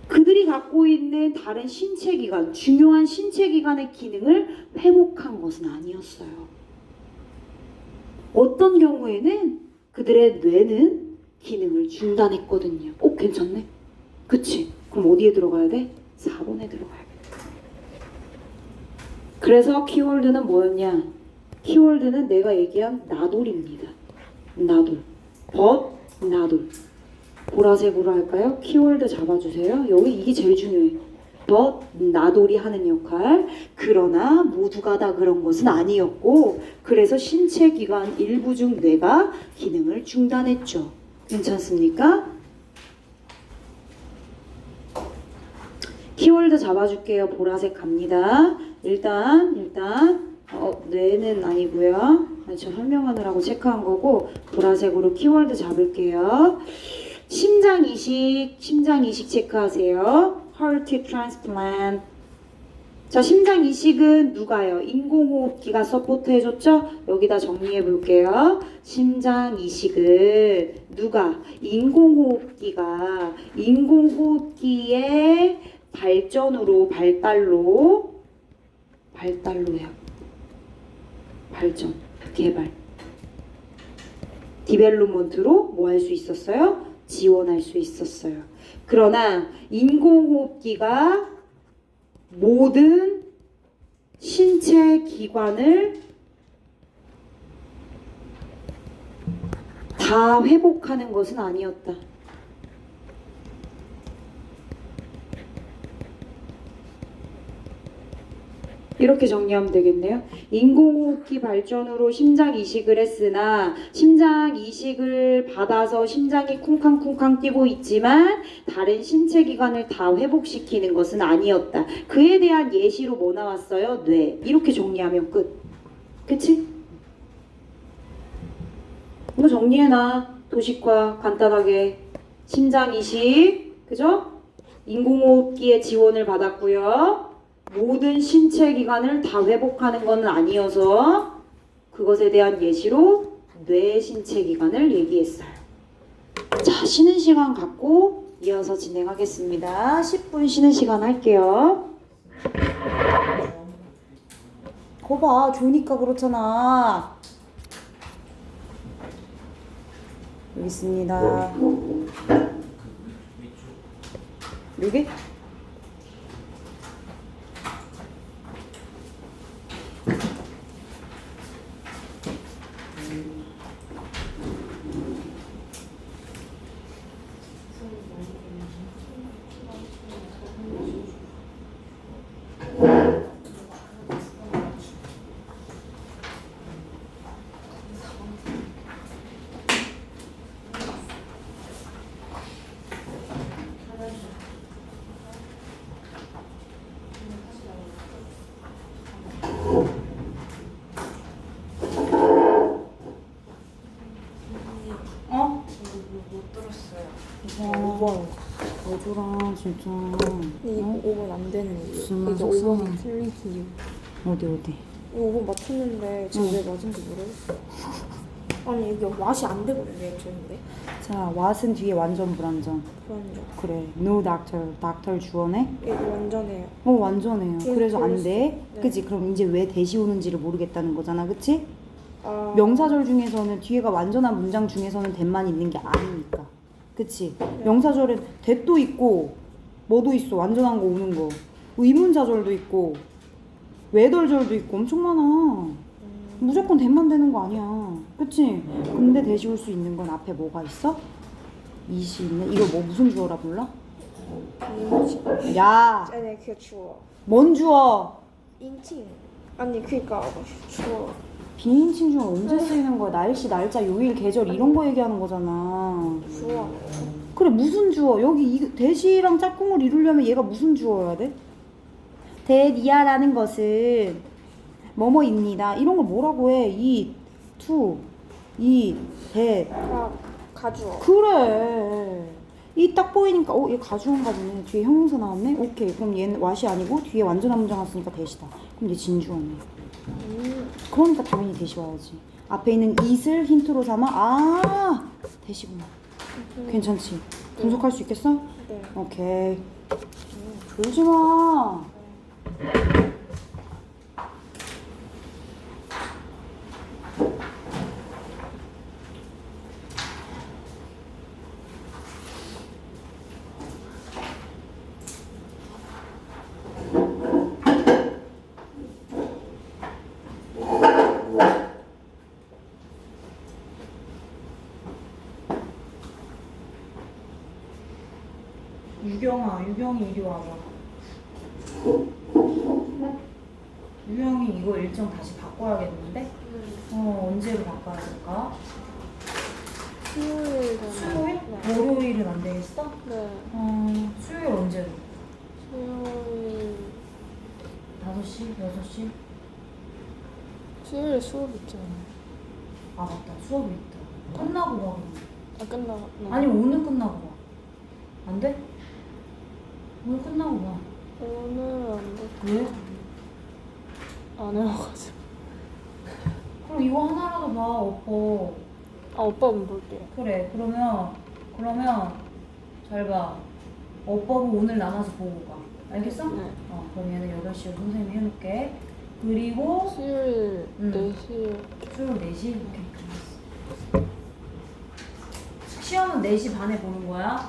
[SPEAKER 1] 그들이 갖고 있는 다른 신체 기관, 중요한 신체 기관의 기능을 회복한 것은 아니었어요. 어떤 경우에는 그들의 뇌는 기능을 중단했거든요. 괜찮네? 그치? 그럼 어디에 들어가야 돼? 4번에 들어가야겠다. 그래서 키워드는 뭐였냐? 키워드는 내가 얘기한 나돌입니다. 나돌. 나돌. 보라색으로 할까요? 키워드 잡아주세요. 여기 이게 제일 중요해. 나돌이 하는 역할. 그러나 모두가 다 그런 것은 아니었고, 그래서 신체 기관 일부 중 뇌가 기능을 중단했죠. 괜찮습니까? 키워드 잡아줄게요. 보라색 갑니다. 일단 뇌는 아니고요. 저 설명하느라고 체크한 거고 보라색으로 키워드 잡을게요. 심장 이식 체크하세요. Heart transplant. 자, 심장 이식은 누가요? 인공호흡기가 서포트 해줬죠? 여기다 정리해 볼게요. 심장 이식은 누가? 인공호흡기의 발달로요. 발전, 개발. 디벨롭먼트로 뭐 할 수 있었어요? 지원할 수 있었어요. 그러나 인공호흡기가 모든 신체 기관을 다 회복하는 것은 아니었다. 이렇게 정리하면 되겠네요. 인공호흡기 발전으로 심장 이식을 했으나 심장 이식을 받아서 심장이 쿵쾅쿵쾅 뛰고 있지만 다른 신체 기관을 다 회복시키는 것은 아니었다. 그에 대한 예시로 뭐 나왔어요? 뇌. 이렇게 정리하면 끝. 그치? 이거 정리해놔. 도식과 간단하게. 심장 이식, 그죠? 인공호흡기의 지원을 받았고요. 모든 신체 기관을 다 회복하는 것은 아니어서 그것에 대한 예시로 뇌 신체 기관을 얘기했어요. 자, 쉬는 시간 갖고 이어서 진행하겠습니다. 10분 쉬는 시간 할게요. 거봐, 좋으니까 그렇잖아. 여기 있습니다. 여기? 어조랑 진짜.
[SPEAKER 2] 이거 5번 안 되는 이유.
[SPEAKER 1] 무슨
[SPEAKER 2] 이게 5번 틀린 이유.
[SPEAKER 1] 어디?
[SPEAKER 2] 이거 5번 맞췄는데 지금 왜 맞은지 모르겠어. 아니 이게 맛이 안 되거든요, 애초인데.
[SPEAKER 1] 자, 왓은 뒤에 완전 불완전.
[SPEAKER 2] 그럼요.
[SPEAKER 1] 그래. No doctor. 닥터 주어네?
[SPEAKER 2] 이거 완전해요.
[SPEAKER 1] 완전해요. 그래서 안
[SPEAKER 2] 그랬어.
[SPEAKER 1] 돼.
[SPEAKER 2] 네.
[SPEAKER 1] 그치? 그럼 이제 왜 대시 오는지를 모르겠다는 거잖아. 그치?
[SPEAKER 2] 아,
[SPEAKER 1] 명사절 중에서는 뒤에가 완전한 문장 중에서는 대만 있는 게 아니니까. 그치? 명사절엔 대도 있고 뭐도 있어. 완전한 거 오는 거. 의문사절도 있고 외덜절도 있고 엄청 많아. 무조건 대만 되는 거 아니야. 그치? 근데 대시 올 수 있는 건 앞에 뭐가 있어? 이시 있네. 이거 뭐 무슨 주어라 불러?
[SPEAKER 2] 인칭.
[SPEAKER 1] 야!
[SPEAKER 2] 아니 그게 주어.
[SPEAKER 1] 뭔 주어?
[SPEAKER 2] 인칭. 아니 그니까 주어.
[SPEAKER 1] 비인칭 중에 언제 쓰이는 거야? 날씨, 날짜, 요일, 계절 이런 거 얘기하는 거잖아.
[SPEAKER 2] 주어.
[SPEAKER 1] 그래, 무슨 주어? 여기 대시랑 짝꿍을 이루려면 얘가 무슨 주어여야 돼? 대니아라는 것은 뭐뭐입니다. 이런 걸 뭐라고 해? 이, 투, 이, 대.
[SPEAKER 2] 가주어.
[SPEAKER 1] 그래. 이 딱 보이니까 얘 가주어인가 보네. 뒤에 형용사 나왔네? 오케이. 그럼 얘는 왓이 아니고 뒤에 완전한 문장 왔으니까 대시다. 그럼 얘 진주어네. 그러니까 당연히 대시 와야지. 앞에 있는 it을 힌트로 삼아. 대시구나. 괜찮지? 분석할 수 있겠어?
[SPEAKER 2] 네.
[SPEAKER 1] 오케이. 졸지 마. 유경이 이리 와봐. 유경이 이거 일정 다시 바꿔야겠는데? 언제로 바꿔야 될까?
[SPEAKER 2] 수요일.
[SPEAKER 1] 수요일?
[SPEAKER 2] 네.
[SPEAKER 1] 월요일은 안 되겠어?
[SPEAKER 2] 네.
[SPEAKER 1] 수요일 언제로?
[SPEAKER 2] 수요일.
[SPEAKER 1] 5시? 6시?
[SPEAKER 2] 수요일에 수업 있잖아.
[SPEAKER 3] 아 맞다 수업이 있다. 끝나고 가 그럼.
[SPEAKER 2] 끝나.
[SPEAKER 3] 아니 오늘 끝나고 가. 안 돼? 오늘 끝나고 가.
[SPEAKER 2] 오늘 안 돼.
[SPEAKER 3] 왜?
[SPEAKER 2] 안 해와가지고.
[SPEAKER 3] 그럼 이거 하나라도 봐 오빠.
[SPEAKER 2] 아 오빠는 볼게요.
[SPEAKER 3] 그래 그러면 잘 봐. 오빠는 오늘 남아서 보고 가. 알겠어?
[SPEAKER 2] 네.
[SPEAKER 3] 그럼 얘는 8시에 선생님이 해놓을게. 그리고
[SPEAKER 2] 수요일
[SPEAKER 3] 응.
[SPEAKER 2] 4시에.
[SPEAKER 3] 수요일 4시? 이렇게 알았어. 시험은 4시 반에 보는 거야?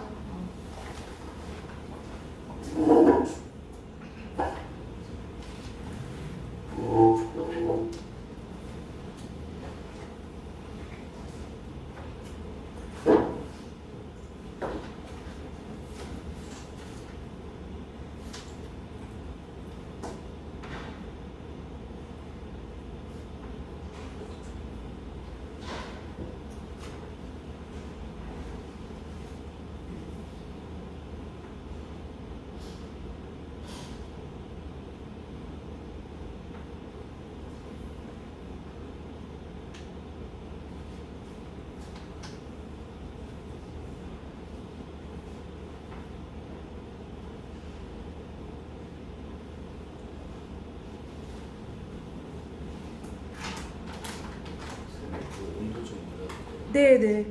[SPEAKER 4] 온도 좀 올려도
[SPEAKER 3] 네네.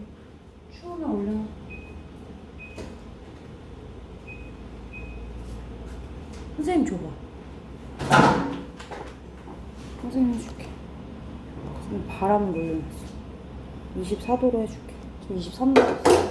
[SPEAKER 3] 추우면 올려. 선생님 줘봐. 선생님 해줄게. 선생님 바람을 올려놨어. 24도로 해줄게. 지금 23도 있어.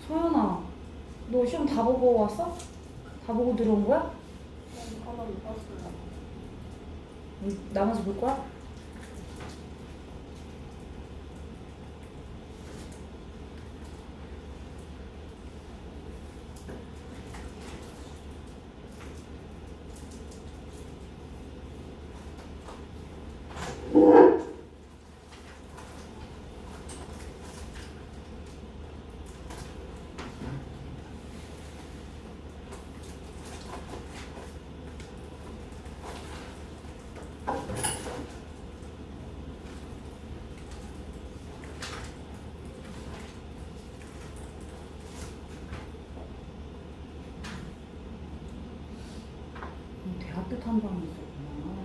[SPEAKER 3] 소연아, 너 시험 다 보고 왔어? 다 보고 들어온 거야?
[SPEAKER 2] 하나 못 봤어요.
[SPEAKER 3] 남아서 볼 거야? 대학교 탐방이 있었구나.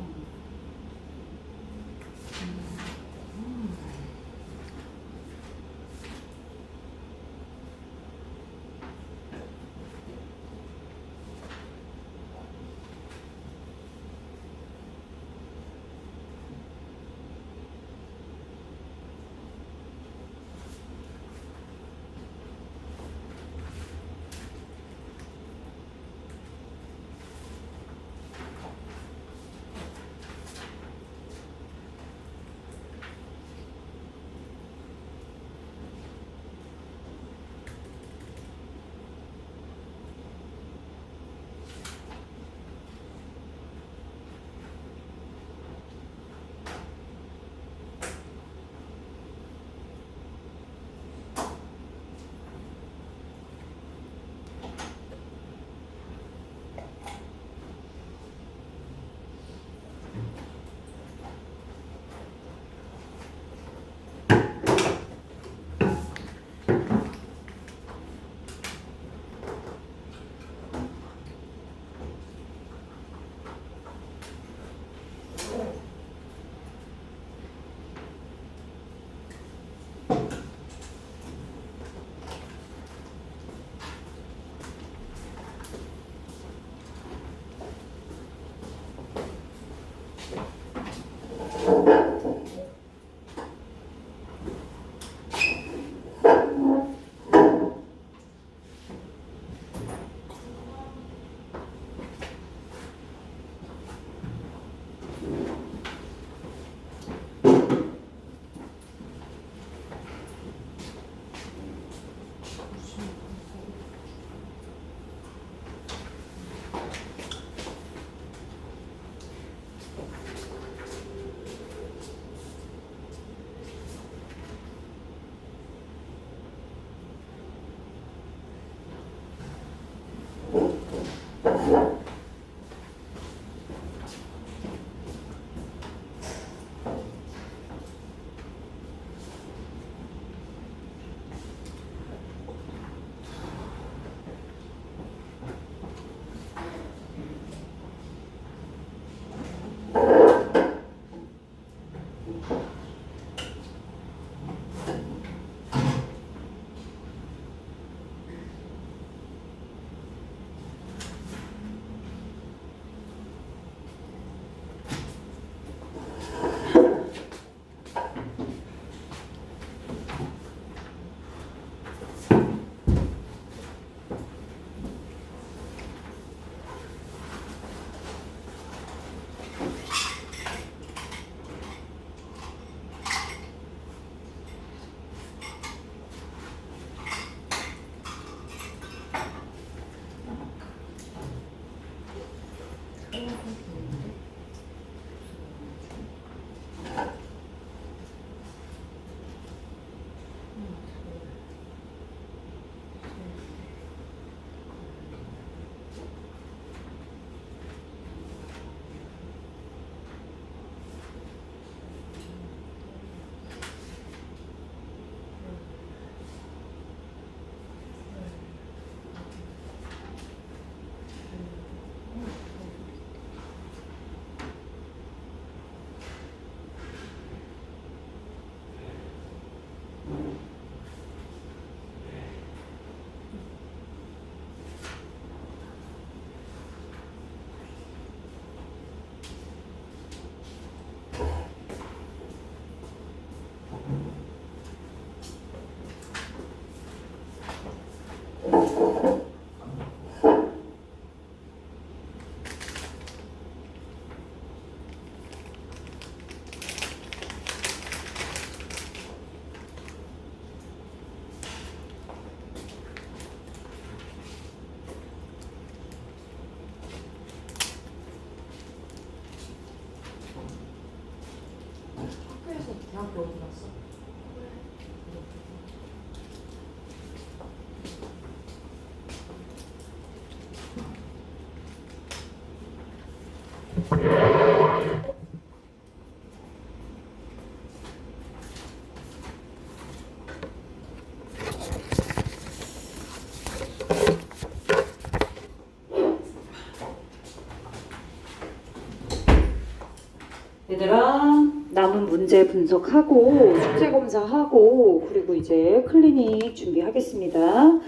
[SPEAKER 1] 얘들아, 남은 문제 분석하고 숙제 검사하고 그리고 이제 클리닉 준비하겠습니다.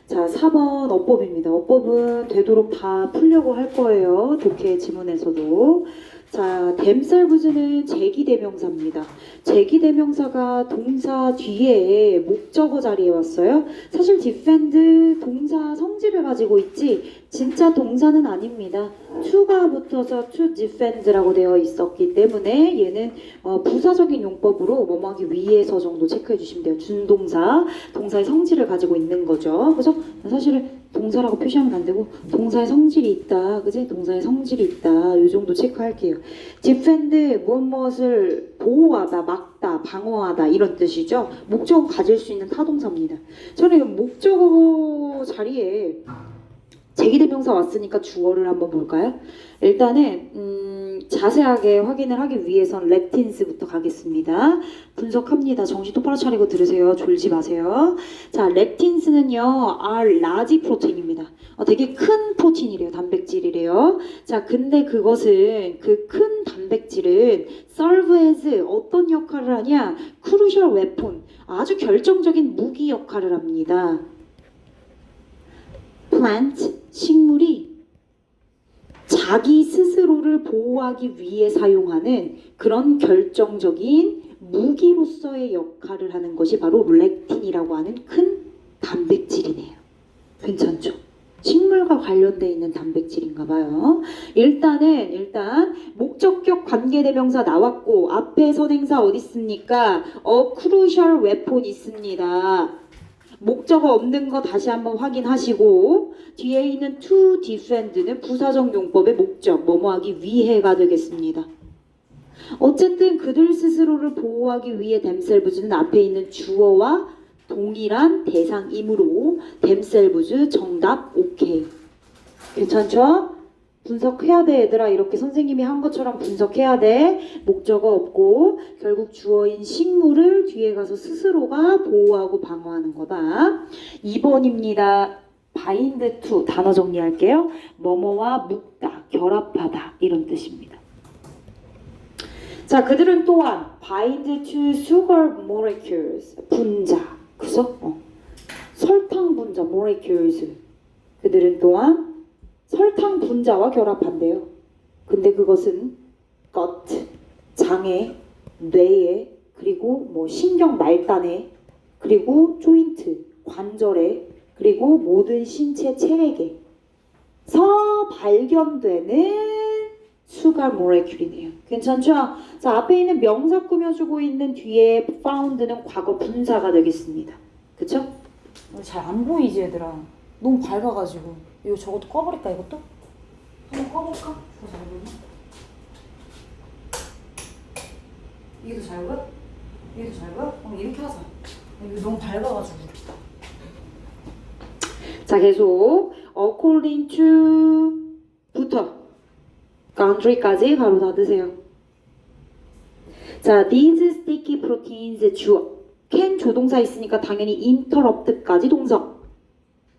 [SPEAKER 1] 자, 4번 어법입니다. 어법은 되도록 다 풀려고 할 거예요. 독해 지문에서도. 자, themselves는 제기대명사입니다. 제기대명사가 동사 뒤에 목적어 자리에 왔어요. 사실 defend 동사 성질을 가지고 있지 진짜 동사는 아닙니다. to가 붙어서 to defend라고 되어 있었기 때문에 얘는 부사적인 용법으로 뭐뭐하기 위해서 정도 체크해 주시면 돼요. 준동사, 동사의 성질을 가지고 있는 거죠. 그래서 사실은 동사라고 표시하면 안 되고 동사의 성질이 있다, 그지? 동사의 성질이 있다. 이 정도 체크할게요. defend 무엇을 보호하다, 막다, 방어하다 이런 뜻이죠. 목적어 가질 수 있는 타동사입니다. 저는 목적어 자리에 제기대명사 왔으니까 주어를 한번 볼까요? 일단은 자세하게 확인을 하기 위해선 렉틴스부터 가겠습니다. 분석합니다. 정신 똑바로 차리고 들으세요. 졸지 마세요. 자, 렉틴스는요, are large 프로테인입니다. 되게 큰 프로틴이래요. 단백질이래요. 자, 근데 그것은 그 큰 단백질은 serve as 어떤 역할을 하냐? crucial weapon, 아주 결정적인 무기 역할을 합니다. plant, 식물이 자기 스스로를 보호하기 위해 사용하는 그런 결정적인 무기로서의 역할을 하는 것이 바로 렉틴이라고 하는 큰 단백질이네요. 괜찮죠? 식물과 관련되어 있는 단백질인가 봐요. 일단 목적격 관계대명사 나왔고 앞에 선행사 어디 있습니까? crucial weapon 있습니다. 목적어 없는 거 다시 한번 확인하시고 뒤에 있는 to defend는 부사적 용법의 목적, 뭐뭐하기 위해가 되겠습니다. 어쨌든 그들 스스로를 보호하기 위해 themselves는 앞에 있는 주어와 동일한 대상이므로 themselves 정답 오케이. 괜찮죠? 분석해야 돼 얘들아. 이렇게 선생님이 한 것처럼 분석해야 돼. 목적어 없고 결국 주어인 식물을 뒤에 가서 스스로가 보호하고 방어하는 거다. 2번입니다. bind to 단어 정리할게요. 뭐뭐와 묶다, 결합하다 이런 뜻입니다. 자, 그들은 또한 bind to sugar molecules 분자, 그죠? 설탕 분자 molecules. 그들은 또한 설탕 분자와 결합한대요. 근데 그것은 gut, 장에, 뇌에, 그리고 뭐 신경 말단에, 그리고 조인트, 관절에, 그리고 모든 신체 체액에서 발견되는 수갈 모레큘이네요. 괜찮죠? 자, 앞에 있는 명사 꾸며주고 있는 뒤에 found는 과거 분사가 되겠습니다. 그쵸?
[SPEAKER 3] 잘 안 보이지 얘들아. 너무 밝아가지고. 이거 저것도 꺼버릴까 이것도? 한번 꺼볼까? 더 잘 보이나? 이게 더 잘 보여? 이게 더 잘 보여? 이렇게 하자. 이거 너무 밝아가지고.
[SPEAKER 1] 자, 계속 according to 부터 country까지 바로 닫으세요. 자, these sticky proteins 주어 can 조동사 있으니까 당연히 interrupt까지 동사.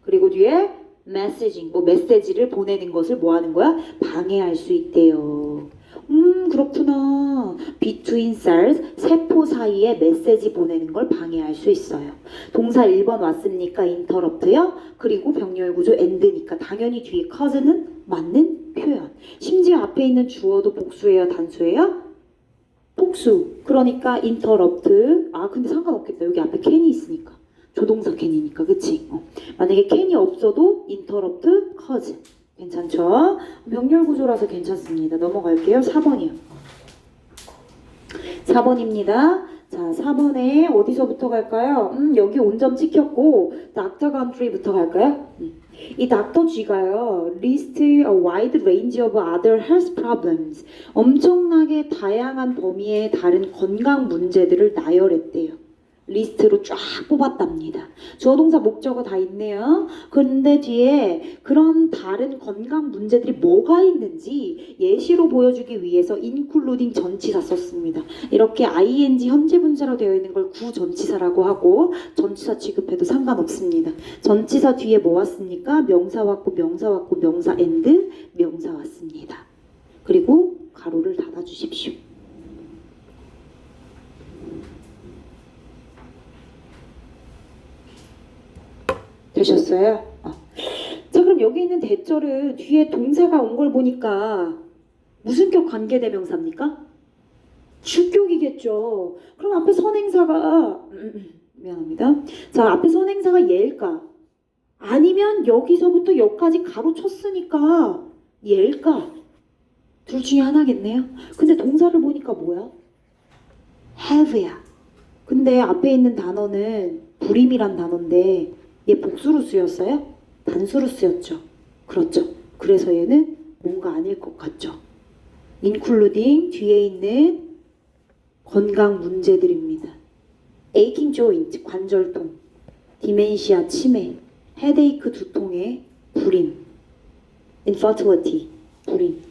[SPEAKER 1] 그리고 뒤에 messaging, 메시지를 보내는 것을 뭐 하는 거야? 방해할 수 있대요. 그렇구나. between cells, 세포 사이에 메시지 보내는 걸 방해할 수 있어요. 동사 1번 왔습니까? interrupt요. 그리고 병렬 구조 and니까 당연히 뒤에 cause는 맞는 표현. 심지어 앞에 있는 주어도 복수예요? 단수예요? 복수. 그러니까 interrupt. 근데 상관없겠다. 여기 앞에 can이 있으니까. 조동사 can이니까. 그치? 만약에 can이 없어도 interrupt, cause. 괜찮죠? 병렬 구조라서 괜찮습니다. 넘어갈게요. 4번이요. 4번입니다. 자, 4번에 어디서부터 갈까요? 여기 온점 찍혔고 Dr. Country부터 갈까요? 이 Dr. G가요. List a wide range of other health problems. 엄청나게 다양한 범위의 다른 건강 문제들을 나열했대요. 리스트로 쫙 뽑았답니다. 주어 동사 목적어 다 있네요. 그런데 뒤에 그런 다른 건강 문제들이 뭐가 있는지 예시로 보여주기 위해서 including 전치사 썼습니다. 이렇게 ing 현재 분사로 되어 있는 걸 구전치사라고 하고 전치사 취급해도 상관없습니다. 전치사 뒤에 뭐 왔습니까? 명사 왔고 명사 왔고 명사 and 명사 왔습니다. 그리고 가로를 닫아주십시오. 되셨어요? 자, 그럼 여기 있는 대절은 뒤에 동사가 온 걸 보니까 무슨 격 관계대명사입니까? 주격이겠죠. 그럼 앞에 선행사가 미안합니다. 자, 앞에 선행사가 얘일까? 아니면 여기서부터 여기까지 가로 쳤으니까 얘일까? 둘 중에 하나겠네요. 근데 동사를 보니까 뭐야? have야. 근데 앞에 있는 단어는 불임이란 단어인데 얘 복수로 쓰였어요? 단수로 쓰였죠. 그렇죠. 그래서 얘는 뭔가 아닐 것 같죠. including 뒤에 있는 건강 문제들입니다. aching joint 관절통, 디멘시아 치매, 헤데이크 두통의 불임, infertility 불임.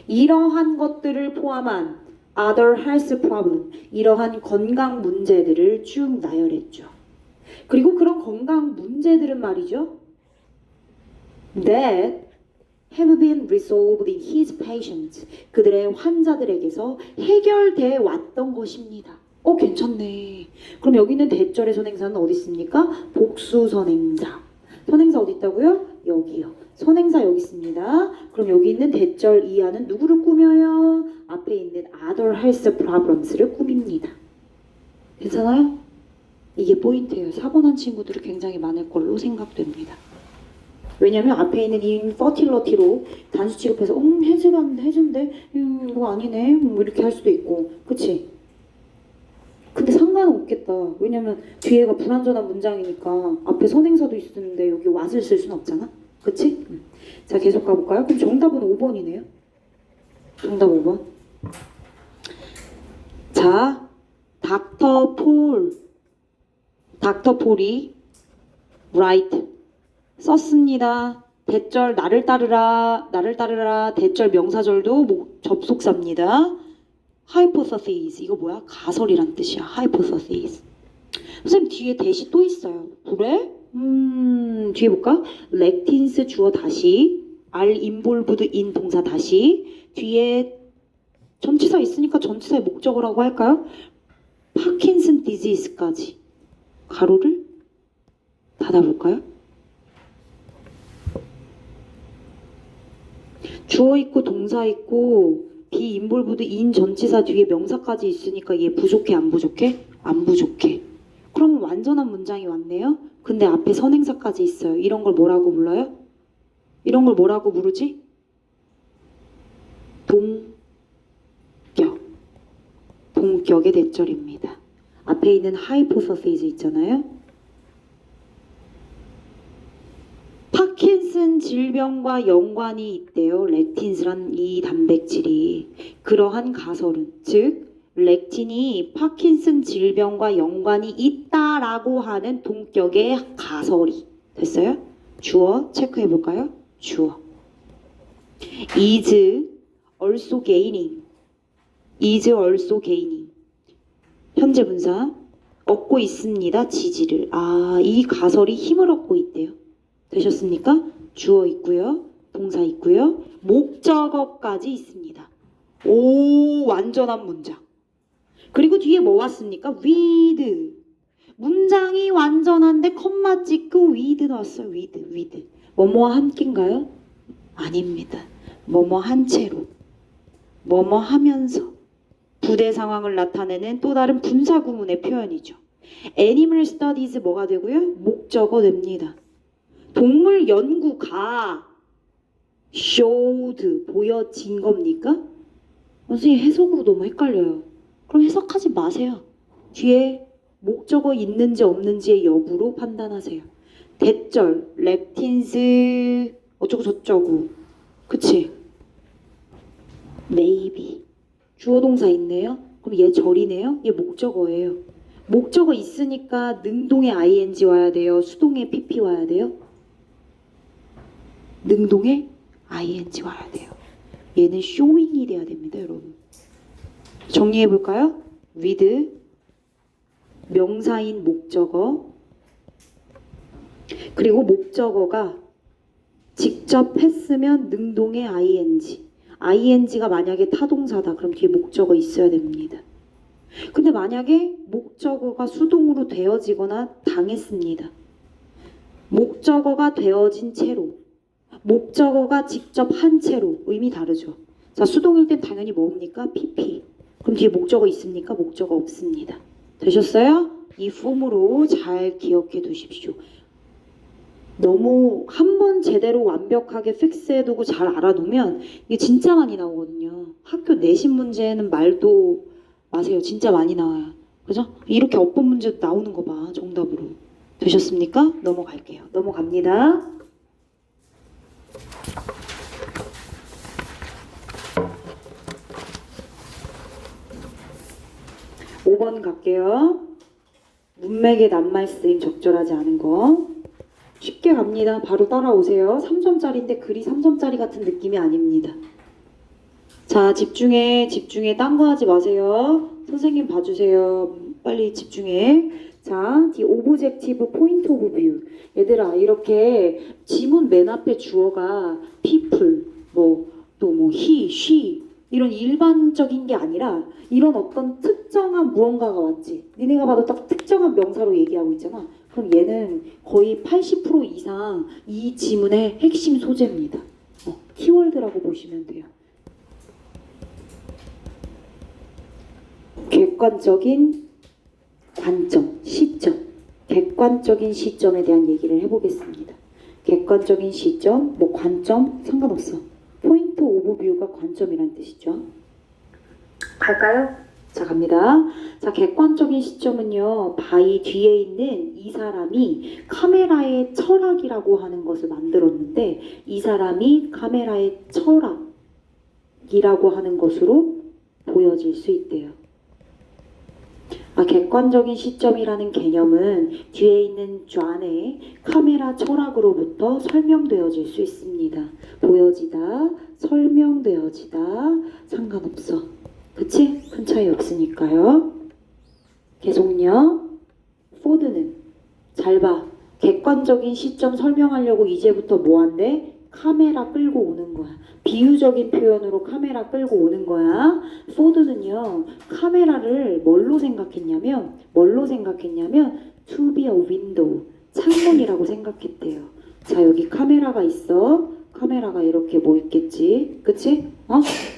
[SPEAKER 1] 이러한 것들을 포함한 other health problem, 이러한 건강 문제들을 쭉 나열했죠. 그리고 그런 건강 문제들은 말이죠. that have been resolved in his patients. 그들의 환자들에게서 해결돼 왔던 것입니다. 괜찮네. 그럼 여기 있는 대절의 선행사는 어디 있습니까? 복수 선행사. 선행사 어디 있다고요? 여기요. 선행사 여기 있습니다. 그럼 여기 있는 대절 이하는 누구를 꾸며요? 앞에 있는 other health problems를 꾸밉니다. 괜찮아요? 이게 포인트예요. 4번 한 친구들이 굉장히 많을 걸로 생각됩니다. 왜냐면 앞에 있는 infertility로 단수 취급해서 해준대 이거 아니네 이렇게 할 수도 있고 그치? 근데 상관은 없겠다. 왜냐면 뒤에가 불완전한 문장이니까 앞에 선행사도 있었는데 여기 what을 쓸 수는 없잖아. 그치? 자, 계속 가볼까요? 그럼 정답은 5번이네요. 정답 5번. 자, 닥터 폴이 right 썼습니다. 대절 나를 따르라 대절 명사절도 접속사입니다. hypothesis 이거 뭐야? 가설이란 뜻이야. hypothesis. 선생님 뒤에 대시 또 있어요. 그래? 뒤에 볼까? lectins 주어 다시 are involved in 동사 다시 뒤에 전치사 있으니까 전치사의 목적어라고 할까요? 파킨슨 디지스까지 가로를 닫아볼까요? 주어 있고 동사 있고 be involved in 전치사 뒤에 명사까지 있으니까 얘 부족해 안 부족해? 안 부족해. 그럼 완전한 문장이 왔네요. 근데 앞에 선행사까지 있어요. 이런 걸 뭐라고 불러요? 이런 걸 뭐라고 부르지? 동격의 대절입니다. 앞에 있는 hypothesis 있잖아요. 파킨슨 질병과 연관이 있대요. 렉틴스란 이 단백질이. 그러한 가설은 즉 렉틴이 파킨슨 질병과 연관이 있다라고 하는 동격의 가설이 됐어요? 주어 체크해 볼까요? 주어 is also gaining 현재 분사 얻고 있습니다. 지지를. 이 가설이 힘을 얻고 있대요. 되셨습니까? 주어 있고요. 동사 있고요. 목적어까지 있습니다. 오, 완전한 문장. 그리고 뒤에 뭐 왔습니까? with. 문장이 완전한데 컴마 찍고 with 나왔어요. with. 뭐뭐와 함께인가요? 아닙니다. 뭐뭐 한 채로. 뭐뭐 하면서. 부대 상황을 나타내는 또 다른 분사 구문의 표현이죠. animal studies 뭐가 되고요? 목적어 됩니다. 동물 연구가 showed 보여진 겁니까? 선생님 해석으로 너무 헷갈려요. 그럼 해석하지 마세요. 뒤에 목적어 있는지 없는지의 여부로 판단하세요. 대절, 렉틴스 어쩌고 저쩌고 그치? maybe 주어 동사 있네요. 그럼 얘 절이네요. 얘 목적어예요. 목적어 있으니까 능동의 ing 와야 돼요? 수동의 pp 와야 돼요? 능동의 ing 와야 돼요. 얘는 showing이 돼야 됩니다, 여러분. 정리해 볼까요? with 명사인 목적어, 그리고 목적어가 직접 했으면 능동의 ing가 만약에 타동사다 그럼 뒤에 목적어 있어야 됩니다. 근데 만약에 목적어가 수동으로 되어지거나 당했습니다. 목적어가 되어진 채로, 목적어가 직접 한 채로 의미 다르죠. 자, 수동일 땐 당연히 뭡니까? pp. 그럼 뒤에 목적어 있습니까? 목적어 없습니다. 되셨어요? 이 폼으로 잘 기억해 두십시오. 너무 한 번 제대로 완벽하게 픽스해두고 잘 알아두면 이게 진짜 많이 나오거든요. 학교 내신 문제는 말도 마세요. 진짜 많이 나와요. 그죠? 이렇게 어법 문제도 나오는 거 봐. 정답으로. 되셨습니까? 넘어갈게요. 넘어갑니다. (5번) 갈게요. 문맥의 낱말 쓰임 적절하지 않은 거. 쉽게 갑니다. 바로 따라오세요. 3점짜리인데 글이 3점짜리 같은 느낌이 아닙니다. 자, 집중해. 딴 거 하지 마세요. 선생님 봐주세요. 빨리 집중해. 자, the objective point of view. 얘들아, 이렇게 지문 맨 앞에 주어가 people, he, she 이런 일반적인 게 아니라 이런 어떤 특정한 무언가가 왔지. 니네가 봐도 딱 특정한 명사로 얘기하고 있잖아. 그럼 얘는 거의 80% 이상 이 지문의 핵심 소재입니다. 키워드라고 보시면 돼요. 객관적인 관점, 시점. 객관적인 시점에 대한 얘기를 해보겠습니다. 객관적인 시점, 관점 상관없어. 포인트 오브 뷰가 관점이란 뜻이죠. 갈까요? 자, 갑니다. 자, 객관적인 시점은요, 바이 뒤에 있는 이 사람이 카메라의 철학이라고 하는 것을 만들었는데, 이 사람이 카메라의 철학이라고 하는 것으로 보여질 수 있대요. 객관적인 시점이라는 개념은 뒤에 있는 존의 카메라 철학으로부터 설명되어질 수 있습니다. 보여지다, 설명되어지다, 상관없어. 그치? 큰 차이 없으니까요. 계속요. 포드는 잘 봐. 객관적인 시점 설명하려고 이제부터 뭐 한대? 카메라 끌고 오는 거야. 비유적인 표현으로 카메라 끌고 오는 거야. 포드는요, 카메라를 뭘로 생각했냐면 to be a window, 창문이라고 생각했대요. 자, 여기 카메라가 있어. 카메라가 이렇게 뭐 있겠지? 그치?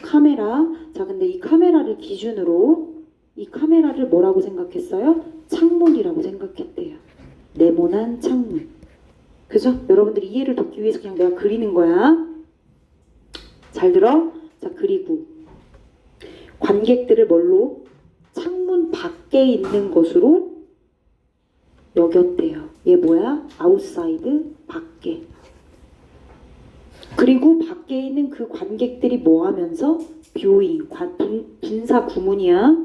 [SPEAKER 1] 카메라. 자, 근데 이 카메라를 기준으로 이 카메라를 뭐라고 생각했어요? 창문이라고 생각했대요. 네모난 창문. 그죠? 여러분들이 이해를 돕기 위해서 그냥 내가 그리는 거야. 잘 들어? 자, 그리고 관객들을 뭘로? 창문 밖에 있는 것으로 여겼대요. 얘 뭐야? 아웃사이드, 밖에. 그리고 밖에 있는 그 관객들이 뭐 하면서? 뷰잉, 분사 구문이야.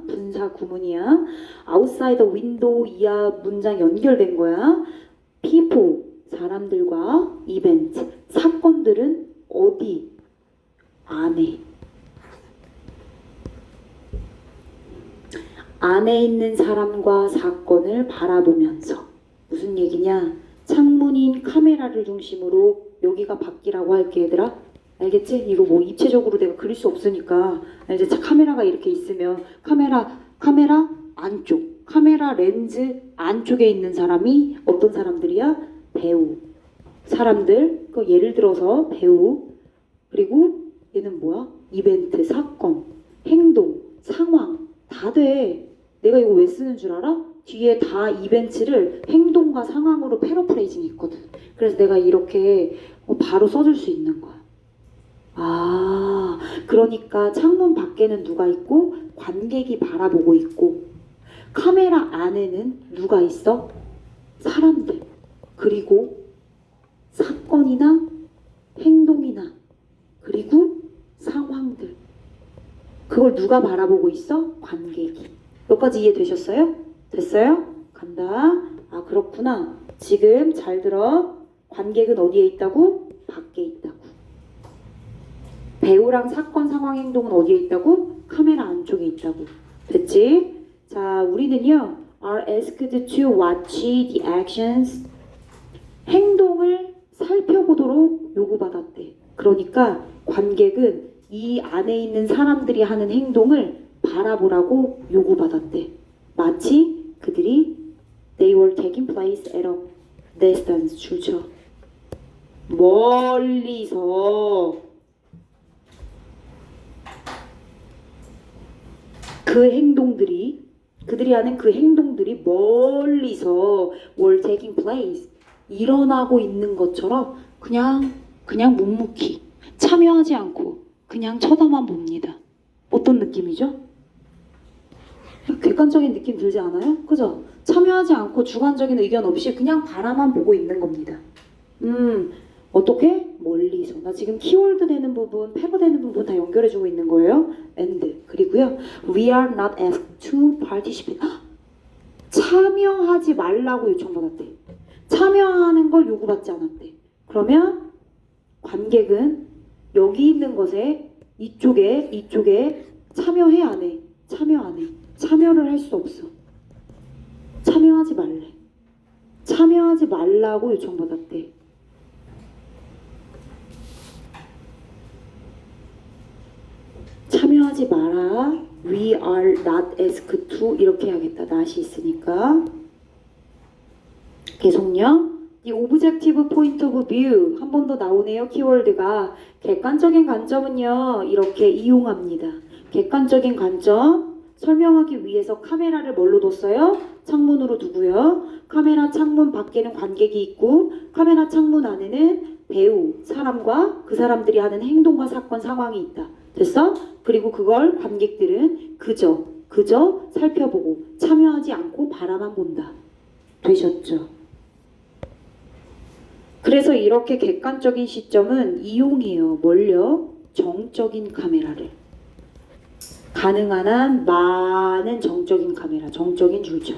[SPEAKER 1] 아웃사이드 윈도우 이하 문장 연결된 거야. people, 사람들과 이벤트, 사건들은 어디? 안에 있는 사람과 사건을 바라보면서. 무슨 얘기냐? 창문인 카메라를 중심으로 여기가 밖이라고 할게, 얘들아. 알겠지? 이거 입체적으로 내가 그릴 수 없으니까. 알지? 자, 카메라가 이렇게 있으면 카메라 안쪽, 카메라 렌즈 안쪽에 있는 사람이 어떤 사람들이야? 배우. 사람들. 예를 들어서 배우. 그리고 얘는 뭐야? 이벤트, 사건, 행동, 상황 다 돼. 내가 이거 왜 쓰는 줄 알아? 뒤에 다 이벤트를 행동과 상황으로 패러프레이징 했거든. 그래서 내가 이렇게 바로 써줄 수 있는 거야. 그러니까 창문 밖에는 누가 있고 관객이 바라보고 있고 카메라 안에는 누가 있어? 사람들. 그리고 사건이나 행동이나 그리고 상황들. 그걸 누가 바라보고 있어? 관객이. 여기까지 이해되셨어요? 됐어요? 간다. 아, 그렇구나. 지금 잘 들어. 관객은 어디에 있다고? 밖에 있다고. 배우랑 사건, 상황, 행동은 어디에 있다고? 카메라 안쪽에 있다고. 됐지? 자, 우리는요, are asked to watch the actions. 행동을 살펴보도록 요구받았대. 그러니까 관객은 이 안에 있는 사람들이 하는 행동을 바라보라고 요구받았대. 마치 그들이 they were taking place at a distance. 줄쳐. 멀리서 그 행동들이 그들이 하는 그 행동들이 멀리서 were taking place 일어나고 있는 것처럼 그냥 묵묵히 참여하지 않고 그냥 쳐다만 봅니다. 어떤 느낌이죠? 객관적인 느낌 들지 않아요? 그죠? 참여하지 않고 주관적인 의견 없이 그냥 바라만 보고 있는 겁니다. 어떻게? 멀리서. 나 지금 키워드 되는 부분, 패거 되는 부분 다 연결해주고 있는 거예요. and. 그리고요. We are not asked to participate. 참여하지 말라고 요청받았대. 참여하는 걸 요구받지 않았대. 그러면 관객은 여기 있는 것에 이쪽에 참여해 안 해? 참여 안 해. 참여를 할 수 없어. 참여하지 말래. 참여하지 말라고 요청받았대. 참여하지 마라. We are not asked to 이렇게 해야겠다. not이 있으니까. 계속요. 이 objective point of view 한 번 더 나오네요. 키워드가 객관적인 관점은요. 이렇게 이용합니다. 객관적인 관점 설명하기 위해서 카메라를 뭘로 뒀어요? 창문으로 두고요. 카메라 창문 밖에는 관객이 있고 카메라 창문 안에는 배우, 사람과 그 사람들이 하는 행동과 사건, 상황이 있다. 됐어? 그리고 그걸 관객들은 그저 살펴보고 참여하지 않고 바라만 본다. 되셨죠? 그래서 이렇게 객관적인 시점은 이용해요. 뭘요? 정적인 카메라를. 가능한 한 많은 정적인 카메라, 정적인 줄쳐.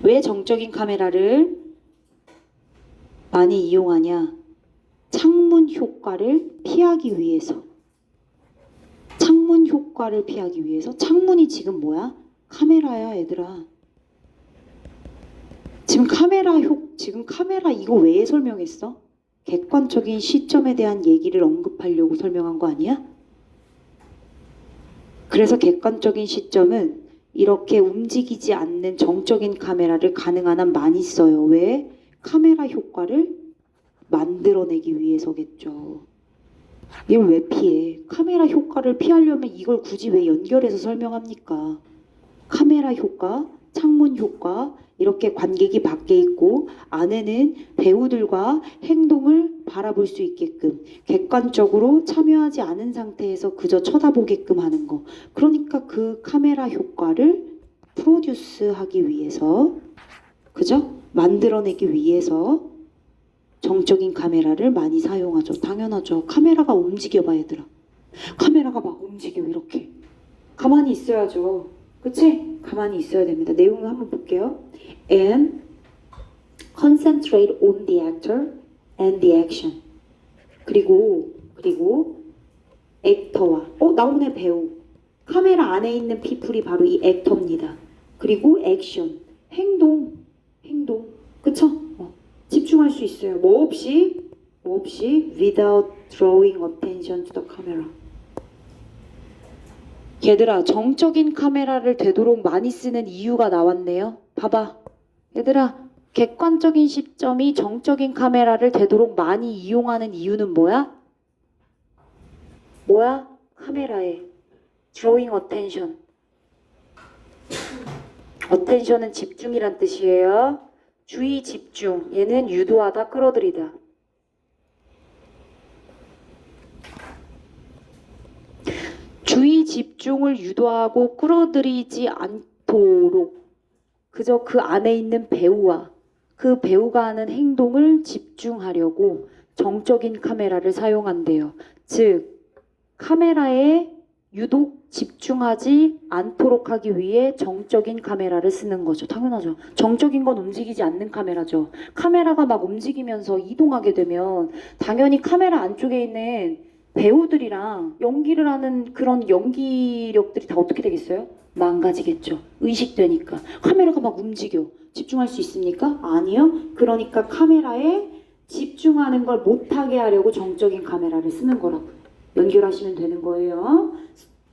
[SPEAKER 1] 왜 정적인 카메라를 많이 이용하냐? 창문 효과를 피하기 위해서. 창문 효과를 피하기 위해서. 창문이 지금 뭐야? 카메라야, 얘들아. 지금 카메라 이거 왜 설명했어? 객관적인 시점에 대한 얘기를 언급하려고 설명한 거 아니야? 그래서 객관적인 시점은 이렇게 움직이지 않는 정적인 카메라를 가능한 한 많이 써요. 왜? 카메라 효과를 만들어내기 위해서겠죠. 이걸 왜 피해? 카메라 효과를 피하려면 이걸 굳이 왜 연결해서 설명합니까? 카메라 효과, 창문 효과, 이렇게 관객이 밖에 있고 안에는 배우들과 행동을 바라볼 수 있게끔 객관적으로 참여하지 않은 상태에서 그저 쳐다보게끔 하는 거. 그러니까 그 카메라 효과를 프로듀스하기 위해서, 그죠? 만들어내기 위해서 정적인 카메라를 많이 사용하죠. 당연하죠. 카메라가 움직여봐, 얘들아. 카메라가 막 움직여, 이렇게. 가만히 있어야죠. 그치? 가만히 있어야 됩니다. 내용을 한번 볼게요. And concentrate on the actor and the action. 그리고 액터와 나오네 배우. 카메라 안에 있는 피플이 바로 이 액터입니다. 그리고 액션, 행동. 그쵸? 집중할 수 있어요. 뭐 없이 without drawing attention to the camera. 얘들아, 정적인 카메라를 되도록 많이 쓰는 이유가 나왔네요. 봐봐. 얘들아, 객관적인 시점이 정적인 카메라를 되도록 많이 이용하는 이유는 뭐야? 카메라에 drawing attention. attention은 집중이란 뜻이에요. 주의 집중. 얘는 유도하다, 끌어들이다. 주의 집중을 유도하고 끌어들이지 않도록 그저 그 안에 있는 배우와 그 배우가 하는 행동을 집중하려고 정적인 카메라를 사용한대요. 즉 카메라에 유독 집중하지 않도록 하기 위해 정적인 카메라를 쓰는 거죠. 당연하죠. 정적인 건 움직이지 않는 카메라죠. 카메라가 막 움직이면서 이동하게 되면 당연히 카메라 안쪽에 있는 배우들이랑 연기를 하는 그런 연기력들이 다 어떻게 되겠어요? 망가지겠죠. 의식되니까. 카메라가 막 움직여. 집중할 수 있습니까? 아니요. 그러니까 카메라에 집중하는 걸 못하게 하려고 정적인 카메라를 쓰는 거라고. 연결하시면 되는 거예요.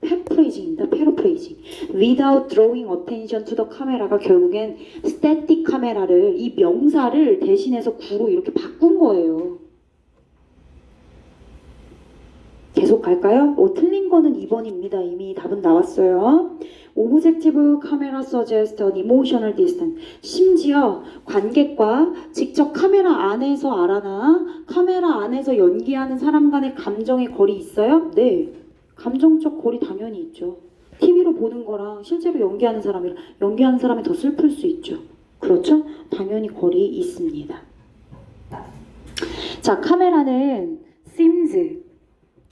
[SPEAKER 1] 패러프레이징입니다. 패러프레이징. Without drawing attention to the camera가 결국엔 static 카메라를 이 명사를 대신해서 구로 이렇게 바꾼 거예요. 계속 갈까요? 틀린 거는 2번입니다. 이미 답은 나왔어요. Objective camera suggests an emotional distance. 심지어 관객과 직접 카메라 안에서 알아나 카메라 안에서 연기하는 사람 간의 감정의 거리 있어요? 네. 감정적 거리 당연히 있죠. TV로 보는 거랑 실제로 연기하는 사람이 더 슬플 수 있죠. 그렇죠? 당연히 거리 있습니다. 자, 카메라는 seems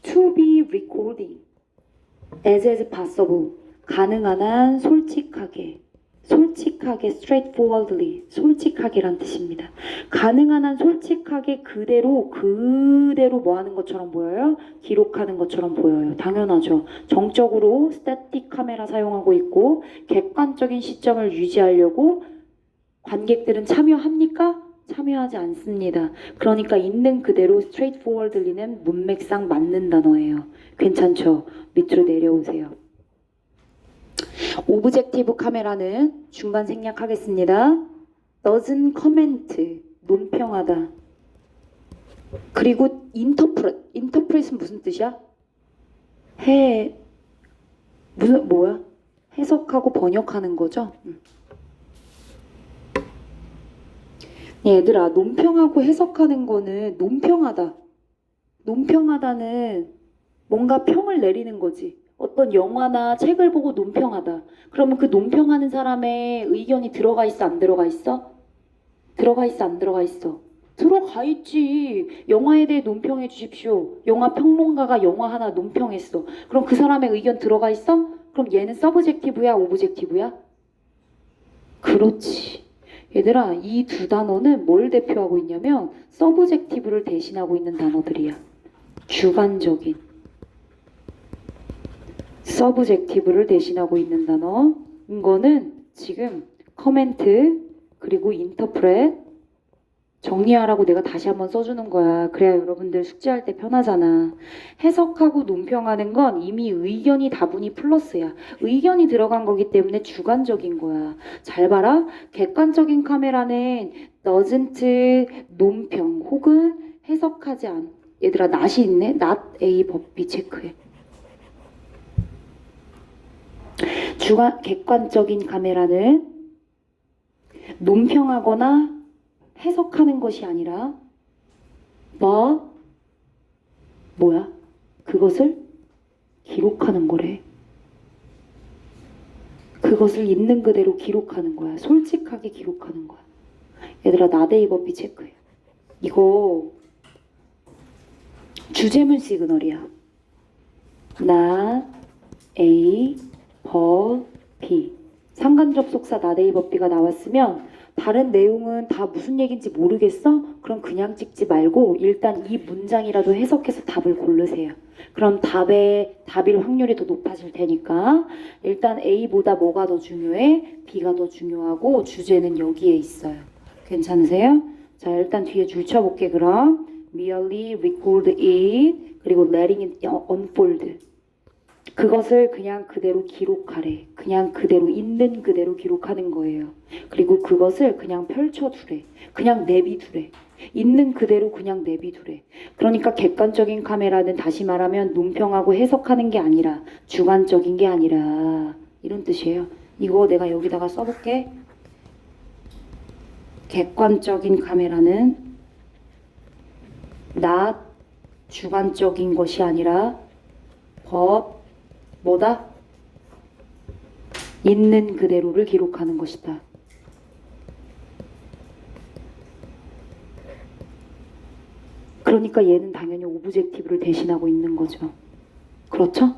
[SPEAKER 1] to be recording as possible. 가능한 한 솔직하게 straightforwardly 솔직하게란 뜻입니다. 가능한 한 솔직하게 그대로 뭐 하는 것처럼 보여요? 기록하는 것처럼 보여요. 당연하죠. 정적으로 스태틱 카메라 사용하고 있고 객관적인 시점을 유지하려고 관객들은 참여합니까? 참여하지 않습니다. 그러니까 있는 그대로 straightforwardly는 문맥상 맞는 단어예요. 괜찮죠? 밑으로 내려오세요. 오브젝티브 카메라는 중간 생략하겠습니다. doesn't comment, 논평하다. 그리고 interpret은 무슨 뜻이야? 뭐야? 해석하고 번역하는 거죠? 얘들아, 논평하고 해석하는 거는 논평하다는 뭔가 평을 내리는 거지. 어떤 영화나 책을 보고 논평하다. 그러면 그 논평하는 사람의 의견이 들어가 있어, 안 들어가 있어? 들어가 있어, 안 들어가 있어? 들어가 있지. 영화에 대해 논평해 주십시오. 영화 평론가가 영화 하나 논평했어. 그럼 그 사람의 의견 들어가 있어? 그럼 얘는 서브젝티브야, 오브젝티브야? 그렇지. 얘들아, 이 두 단어는 뭘 대표하고 있냐면 서브젝티브를 대신하고 있는 단어들이야. 주관적인. 서브젝티브를 대신하고 있는 단어. 이거는 지금 커멘트 그리고 인터프렛 정리하라고 내가 다시 한번 써주는 거야. 그래야 여러분들 숙제할 때 편하잖아. 해석하고 논평하는 건 이미 의견이 다분히 플러스야. 의견이 들어간 거기 때문에 주관적인 거야. 잘 봐라. 객관적인 카메라는 doesn't 논평 혹은 해석하지 않. 얘들아, not이 있네. not A 법비 체크해. 객관적인 카메라는 논평하거나 해석하는 것이 아니라 뭐야? 그것을 기록하는 거래. 그것을 있는 그대로 기록하는 거야. 솔직하게 기록하는 거야. 얘들아, 나데이 법비 체크해. 이거 주제문 시그널이야. 나 A 법비 상관접속사 나데이 법비가 나왔으면 다른 내용은 다 무슨 얘기인지 모르겠어? 그럼 그냥 찍지 말고 일단 이 문장이라도 해석해서 답을 고르세요. 그럼 답일 확률이 더 높아질 테니까 일단 A보다 뭐가 더 중요해? B가 더 중요하고 주제는 여기에 있어요. 괜찮으세요? 자, 일단 뒤에 줄 쳐볼게. 그럼 merely record it 그리고 letting it unfold. 그것을 그냥 그대로 기록하래. 그냥 그대로 있는 그대로 기록하는 거예요. 그리고 그것을 그냥 펼쳐두래. 그냥 내비두래. 있는 그대로 그냥 내비두래. 그러니까 객관적인 카메라는 다시 말하면 논평하고 해석하는 게 아니라 주관적인 게 아니라 이런 뜻이에요. 이거 내가 여기다가 써볼게. 객관적인 카메라는 not 주관적인 것이 아니라 뭐다? 있는 그대로를 기록하는 것이다. 그러니까 얘는 당연히 오브젝티브를 대신하고 있는 거죠. 그렇죠?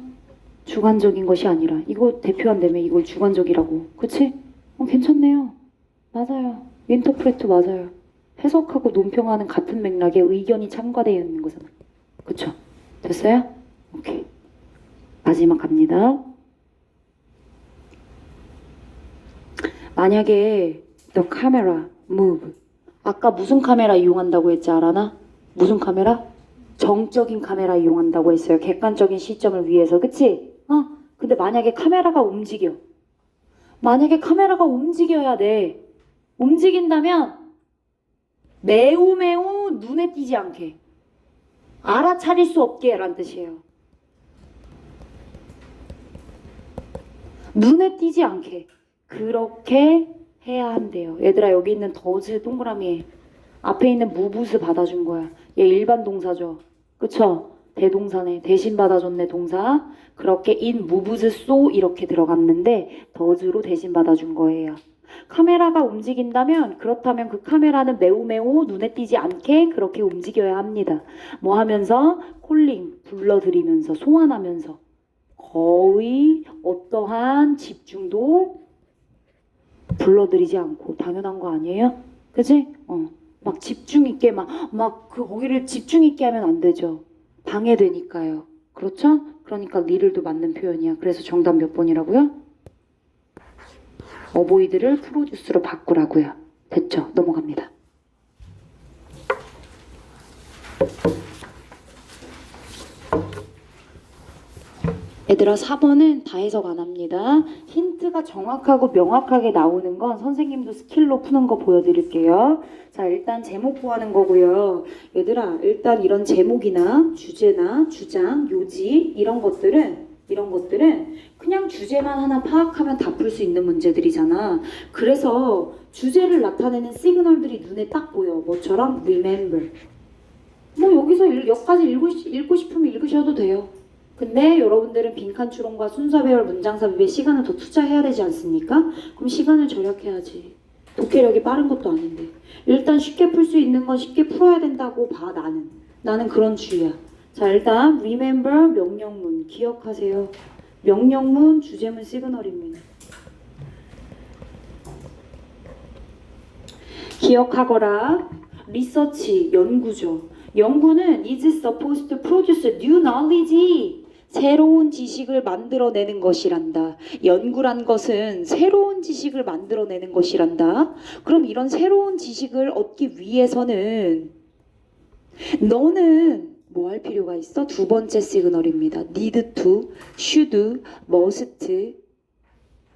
[SPEAKER 1] 주관적인 것이 아니라 이거 대표한다며 이걸 주관적이라고. 그치? 괜찮네요. 맞아요. 인터프레트 맞아요. 해석하고 논평하는 같은 맥락에 의견이 첨가되어 있는 거잖아. 그쵸? 됐어요? 오케이. 마지막 갑니다. 만약에 the camera move. 아까 무슨 카메라 이용한다고 했지 알아나? 무슨 카메라? 정적인 카메라 이용한다고 했어요. 객관적인 시점을 위해서. 그치? 근데 만약에 카메라가 움직여. 만약에 카메라가 움직여야 돼. 움직인다면 매우 눈에 띄지 않게. 알아차릴 수 없게 라는 뜻이에요. 눈에 띄지 않게. 그렇게 해야 한대요. 얘들아 여기 있는 더즈 동그라미 앞에 있는 무브스 받아준 거야. 얘 일반 동사죠. 그쵸? 대동사네. 대신 받아줬네 동사. 그렇게 in moves so 이렇게 들어갔는데 더즈로 대신 받아준 거예요. 카메라가 움직인다면 그렇다면 그 카메라는 매우 눈에 띄지 않게 그렇게 움직여야 합니다. 뭐 하면서? 콜링 불러들이면서 소환하면서 거의 어떠한 집중도 불러들이지 않고. 당연한 거 아니에요? 그치? 막 집중 있게 거기를 집중 있게 하면 안 되죠. 방해되니까요. 그렇죠? 그러니까 리를도 맞는 표현이야. 그래서 정답 몇 번이라고요? 어보이드를 프로듀스로 바꾸라고요. 됐죠? 넘어갑니다. 얘들아 4번은 다 해석 안 합니다. 힌트가 정확하고 명확하게 나오는 건 선생님도 스킬로 푸는 거 보여드릴게요. 자 일단 제목 구하는 거고요. 얘들아 일단 이런 제목이나 주제나 주장, 요지 이런 것들은 그냥 주제만 하나 파악하면 다 풀 수 있는 문제들이잖아. 그래서 주제를 나타내는 시그널들이 눈에 딱 보여. 뭐처럼? remember. 뭐 여기서 여기까지 읽고 싶으면 읽으셔도 돼요. 근데 여러분들은 빈칸 추론과 순서 배열, 문장 삽입에 시간을 더 투자해야 되지 않습니까? 그럼 시간을 절약해야지. 독해력이 빠른 것도 아닌데. 일단 쉽게 풀 수 있는 건 쉽게 풀어야 된다고 봐 나는. 나는 그런 주의야. 자 일단 remember 명령문 기억하세요. 명령문 주제문 시그널입니다. 기억하거라. 리서치 연구죠. 연구는 is supposed to produce new knowledge. 새로운 지식을 만들어내는 것이란다. 연구란 것은 새로운 지식을 만들어내는 것이란다. 그럼 이런 새로운 지식을 얻기 위해서는 너는 뭐 할 필요가 있어? 두 번째 시그널입니다. need to, should, must,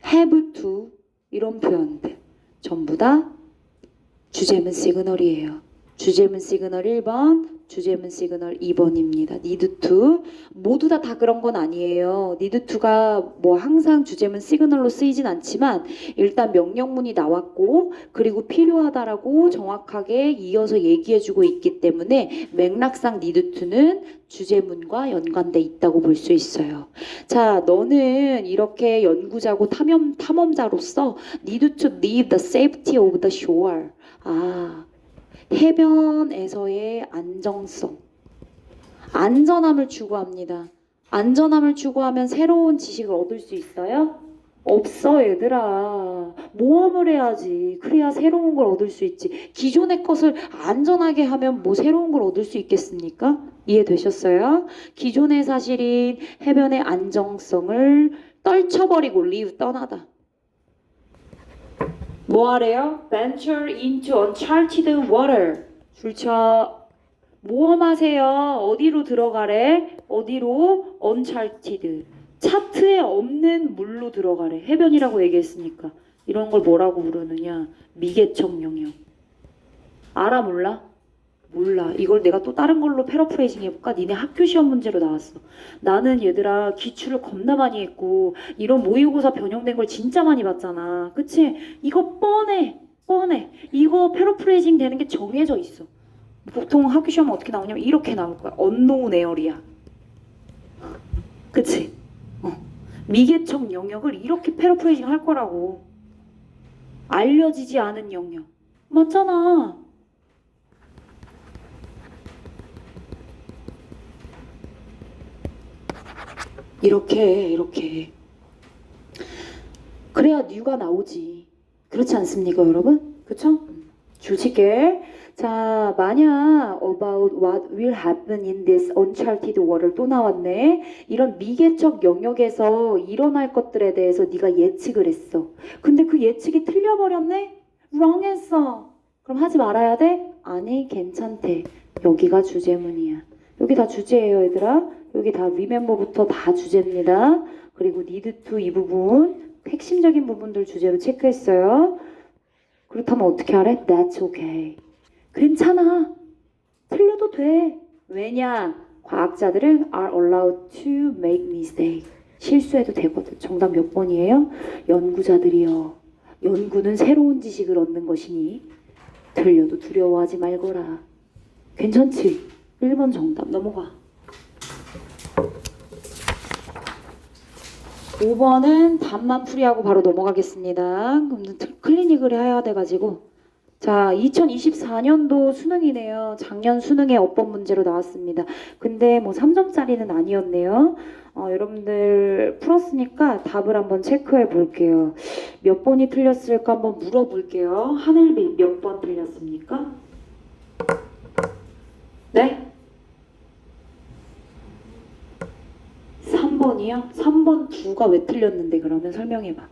[SPEAKER 1] have to 이런 표현들 전부 다 주제문 시그널이에요. 주제문 시그널 1번, 주제문 시그널 2번입니다. need to 모두 다 그런 건 아니에요. need to가 뭐 항상 주제문 시그널로 쓰이진 않지만 일단 명령문이 나왔고 그리고 필요하다라고 정확하게 이어서 얘기해주고 있기 때문에 맥락상 need to는 주제문과 연관돼 있다고 볼 수 있어요. 자, 너는 이렇게 연구자고 탐험자로서 need to leave the safety of the shore. 해변에서의 안정성, 안전함을 추구합니다. 안전함을 추구하면 새로운 지식을 얻을 수 있어요? 없어 얘들아. 모험을 해야지. 그래야 새로운 걸 얻을 수 있지. 기존의 것을 안전하게 하면 뭐 새로운 걸 얻을 수 있겠습니까? 이해되셨어요? 기존의 사실인 해변의 안정성을 떨쳐버리고 leave 떠나다. 뭐 하래요? venture into uncharted water. 줄쳐. 모험하세요. 어디로 들어가래? 어디로? uncharted. 차트에 없는 물로 들어가래. 해변이라고 얘기했으니까. 이런 걸 뭐라고 부르느냐? 미개척 영역. 알아 몰라? 몰라. 이걸 내가 또 다른 걸로 패러프레이징 해볼까? 니네 학교 시험 문제로 나왔어. 나는 얘들아 기출을 겁나 많이 했고 이런 모의고사 변형된 걸 진짜 많이 봤잖아. 그치? 이거 뻔해. 이거 패러프레이징 되는 게 정해져 있어. 보통 학교 시험은 어떻게 나오냐면 이렇게 나올 거야. unknown area야. 그치? 미개척 영역을 이렇게 패러프레이징 할 거라고. 알려지지 않은 영역. 맞잖아. 이렇게. 그래야 뉴가 나오지. 그렇지 않습니까, 여러분? 그쵸? 주식계. 자, 만약 about what will happen in this uncharted world 또 나왔네. 이런 미개척 영역에서 일어날 것들에 대해서 네가 예측을 했어. 근데 그 예측이 틀려버렸네? wrong 했어. 그럼 하지 말아야 돼? 아니, 괜찮대. 여기가 주제문이야. 여기 다 주제예요, 얘들아. 여기 다 remember부터 다 주제입니다. 그리고 need to 이 부분, 핵심적인 부분들 주제로 체크했어요. 그렇다면 어떻게 하래? That's okay. 괜찮아. 틀려도 돼. 왜냐? 과학자들은 are allowed to make mistake. 실수해도 되거든. 정답 몇 번이에요? 연구자들이요. 연구는 새로운 지식을 얻는 것이니 틀려도 두려워하지 말거라. 괜찮지? 1번 정답 넘어가. 5번은 답만 풀이하고 바로 넘어가겠습니다. 그럼 클리닉을 해야 돼가지고. 자, 2024년도 수능이네요. 작년 수능에 어법 문제로 나왔습니다. 근데 뭐 3점짜리는 아니었네요. 여러분들 풀었으니까 답을 한번 체크해 볼게요. 몇 번이 틀렸을까 한번 물어볼게요. 하늘빛 몇 번 틀렸습니까? 네? 3번이요? 3번 2가 왜 틀렸는데 그러면 설명해봐.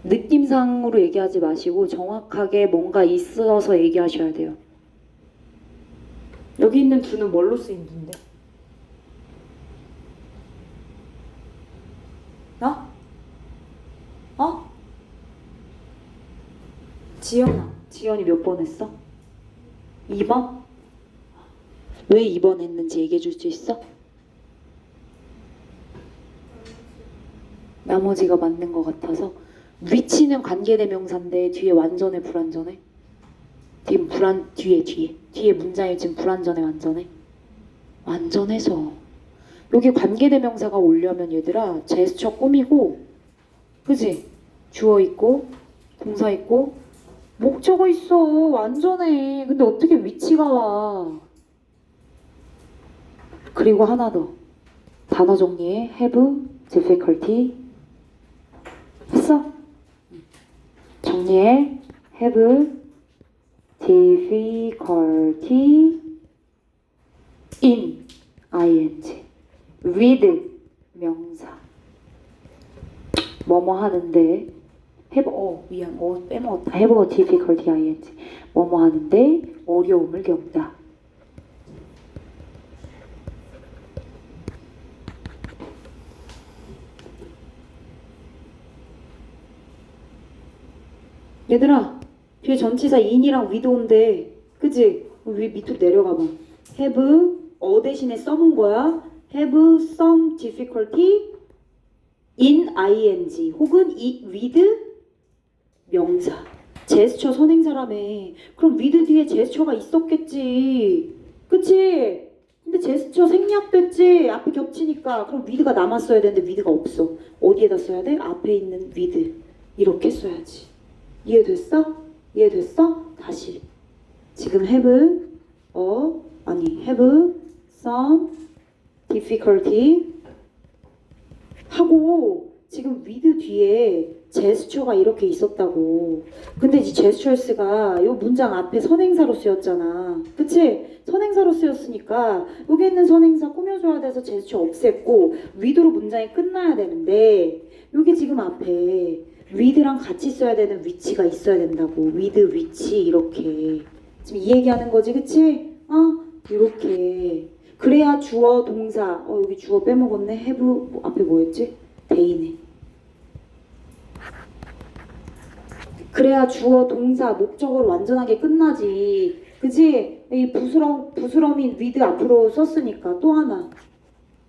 [SPEAKER 1] 느낌상으로 얘기하지 마시고 정확하게 뭔가 있어서 얘기하셔야 돼요. 여기 있는 2는 뭘로 쓰인 2인데? 지연이 몇 번 했어? 2번? 왜 2번 했는지 얘기해 줄 수 있어? 나머지가 맞는 것 같아서. 위치는 관계대명사인데 뒤에 완전해 불완전해? 뒤에 문장이 지금 불완전해 완전해? 완전해서. 여기 관계대명사가 오려면 얘들아 제스처 꾸미고, 그지? 주어 있고 동사 있고 목적어 있어. 완전해. 근데 어떻게 위치가 와? 그리고 하나 더. 단어 정리해. have difficulty. 했어? 정리해. have difficulty in ing with 명사. 뭐뭐 하는데 have 빼먹었다. have difficulty ing 뭐뭐 하는데 어려움을 겪다. 얘들아, 뒤에 전치사 in이랑 with 온데, 그치? 위 밑으로 내려가봐. have 대신에 써본 거야. have some difficulty in ing 혹은 with 명사. 제스처 선행사라며. 그럼 with 뒤에 제스처가 있었겠지. 그치? 근데 제스처 생략됐지. 앞에 겹치니까. 그럼 with가 남았어야 되는데 with가 없어. 어디에다 써야 돼? 앞에 있는 with. 이렇게 써야지. 이해됐어? 다시. 지금 have some difficulty 하고 지금 with 뒤에 제스처가 이렇게 있었다고. 근데 이 제스처스가 이 문장 앞에 선행사로 쓰였잖아. 그치? 선행사로 쓰였으니까 여기 있는 선행사 꾸며줘야 돼서 제스처 없앴고 with로 문장이 끝나야 되는데 여기 지금 앞에 with랑 같이 써야 되는 위치가 있어야 된다고. with, 위치 이렇게. 지금 이 얘기하는 거지, 그치? 이렇게. 그래야 주어, 동사. 여기 주어 빼먹었네. have 앞에 뭐였지? day네. 그래야 주어, 동사, 목적어로 완전하게 끝나지. 그치? 이 부스럼인 with 앞으로 썼으니까. 또 하나.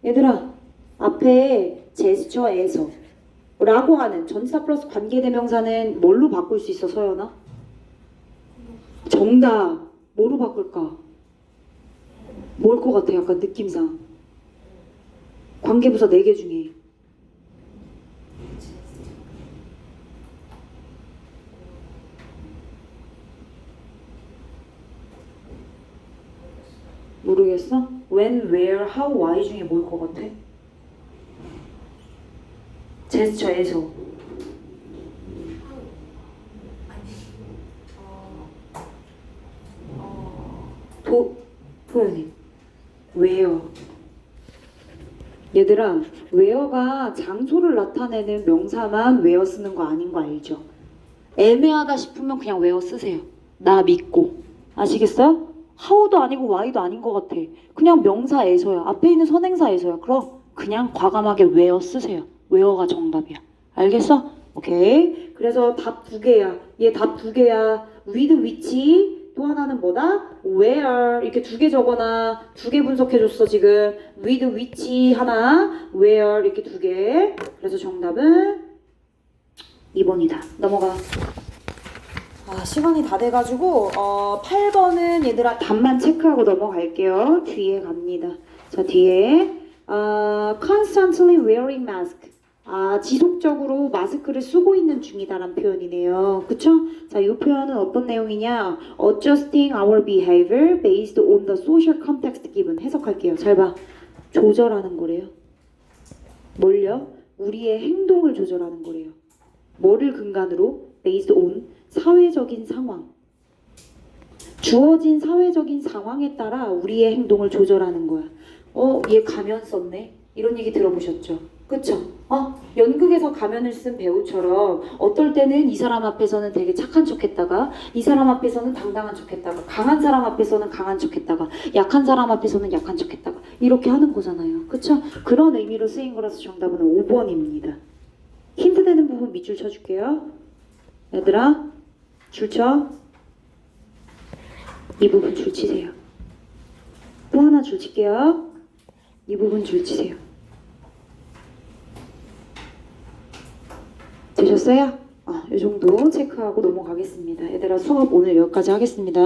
[SPEAKER 1] 얘들아, 앞에 제스처에서 라고 하는 전치사 플러스 관계대명사는 뭘로 바꿀 수 있어, 서연아? 정답. 뭐로 바꿀까? 뭘 것 같아, 약간 느낌상. 관계부사 4개 중에. 모르겠어? when, where, how, why 중에 뭘 것 같아? 제스처에서 표현이 where. 얘들아, where가 장소를 나타내는 명사만 where 쓰는 거 아닌 거 알죠? 애매하다 싶으면 그냥 where 쓰세요. 나 믿고. 아시겠어요? how도 아니고 why도 아닌 것 같아. 그냥 명사에서요. 앞에 있는 선행사에서요. 그럼 그냥 과감하게 where 쓰세요. where가 정답이야. 알겠어? 오케이. 그래서 답 두 개야. 얘 답 두 개야. with which. 또 하나는 뭐다? where. 이렇게 두 개 적어놔. 두 개 분석해줬어 지금. with which 하나, where 이렇게 두 개. 그래서 정답은 2번이다. 넘어가. 아, 시간이 다 돼가지고 8번은 얘들아 답만 체크하고 넘어갈게요. 뒤에 갑니다. 자, 뒤에 constantly wearing mask. 지속적으로 마스크를 쓰고 있는 중이다라는 표현이네요. 그쵸? 자, 이 표현은 어떤 내용이냐? Adjusting our behavior based on the social context given. 해석할게요. 잘 봐. 조절하는 거래요. 뭘요? 우리의 행동을 조절하는 거래요. 뭐를 근간으로? Based on 사회적인 상황. 주어진 사회적인 상황에 따라 우리의 행동을 조절하는 거야. 얘 가면 썼네? 이런 얘기 들어보셨죠? 그쵸? 연극에서 가면을 쓴 배우처럼 어떨 때는 이 사람 앞에서는 되게 착한 척 했다가 이 사람 앞에서는 당당한 척 했다가 강한 사람 앞에서는 강한 척 했다가 약한 사람 앞에서는 약한 척 했다가 이렇게 하는 거잖아요. 그쵸? 그런 의미로 쓰인 거라서 정답은 5번입니다. 힌트 되는 부분 밑줄 쳐줄게요. 얘들아 줄 쳐. 이 부분 줄 치세요. 또 하나 줄 칠게요. 이 부분 줄 치세요. 되셨어요? 이 정도 체크하고 넘어가겠습니다. 얘들아 수업 오늘 여기까지 하겠습니다.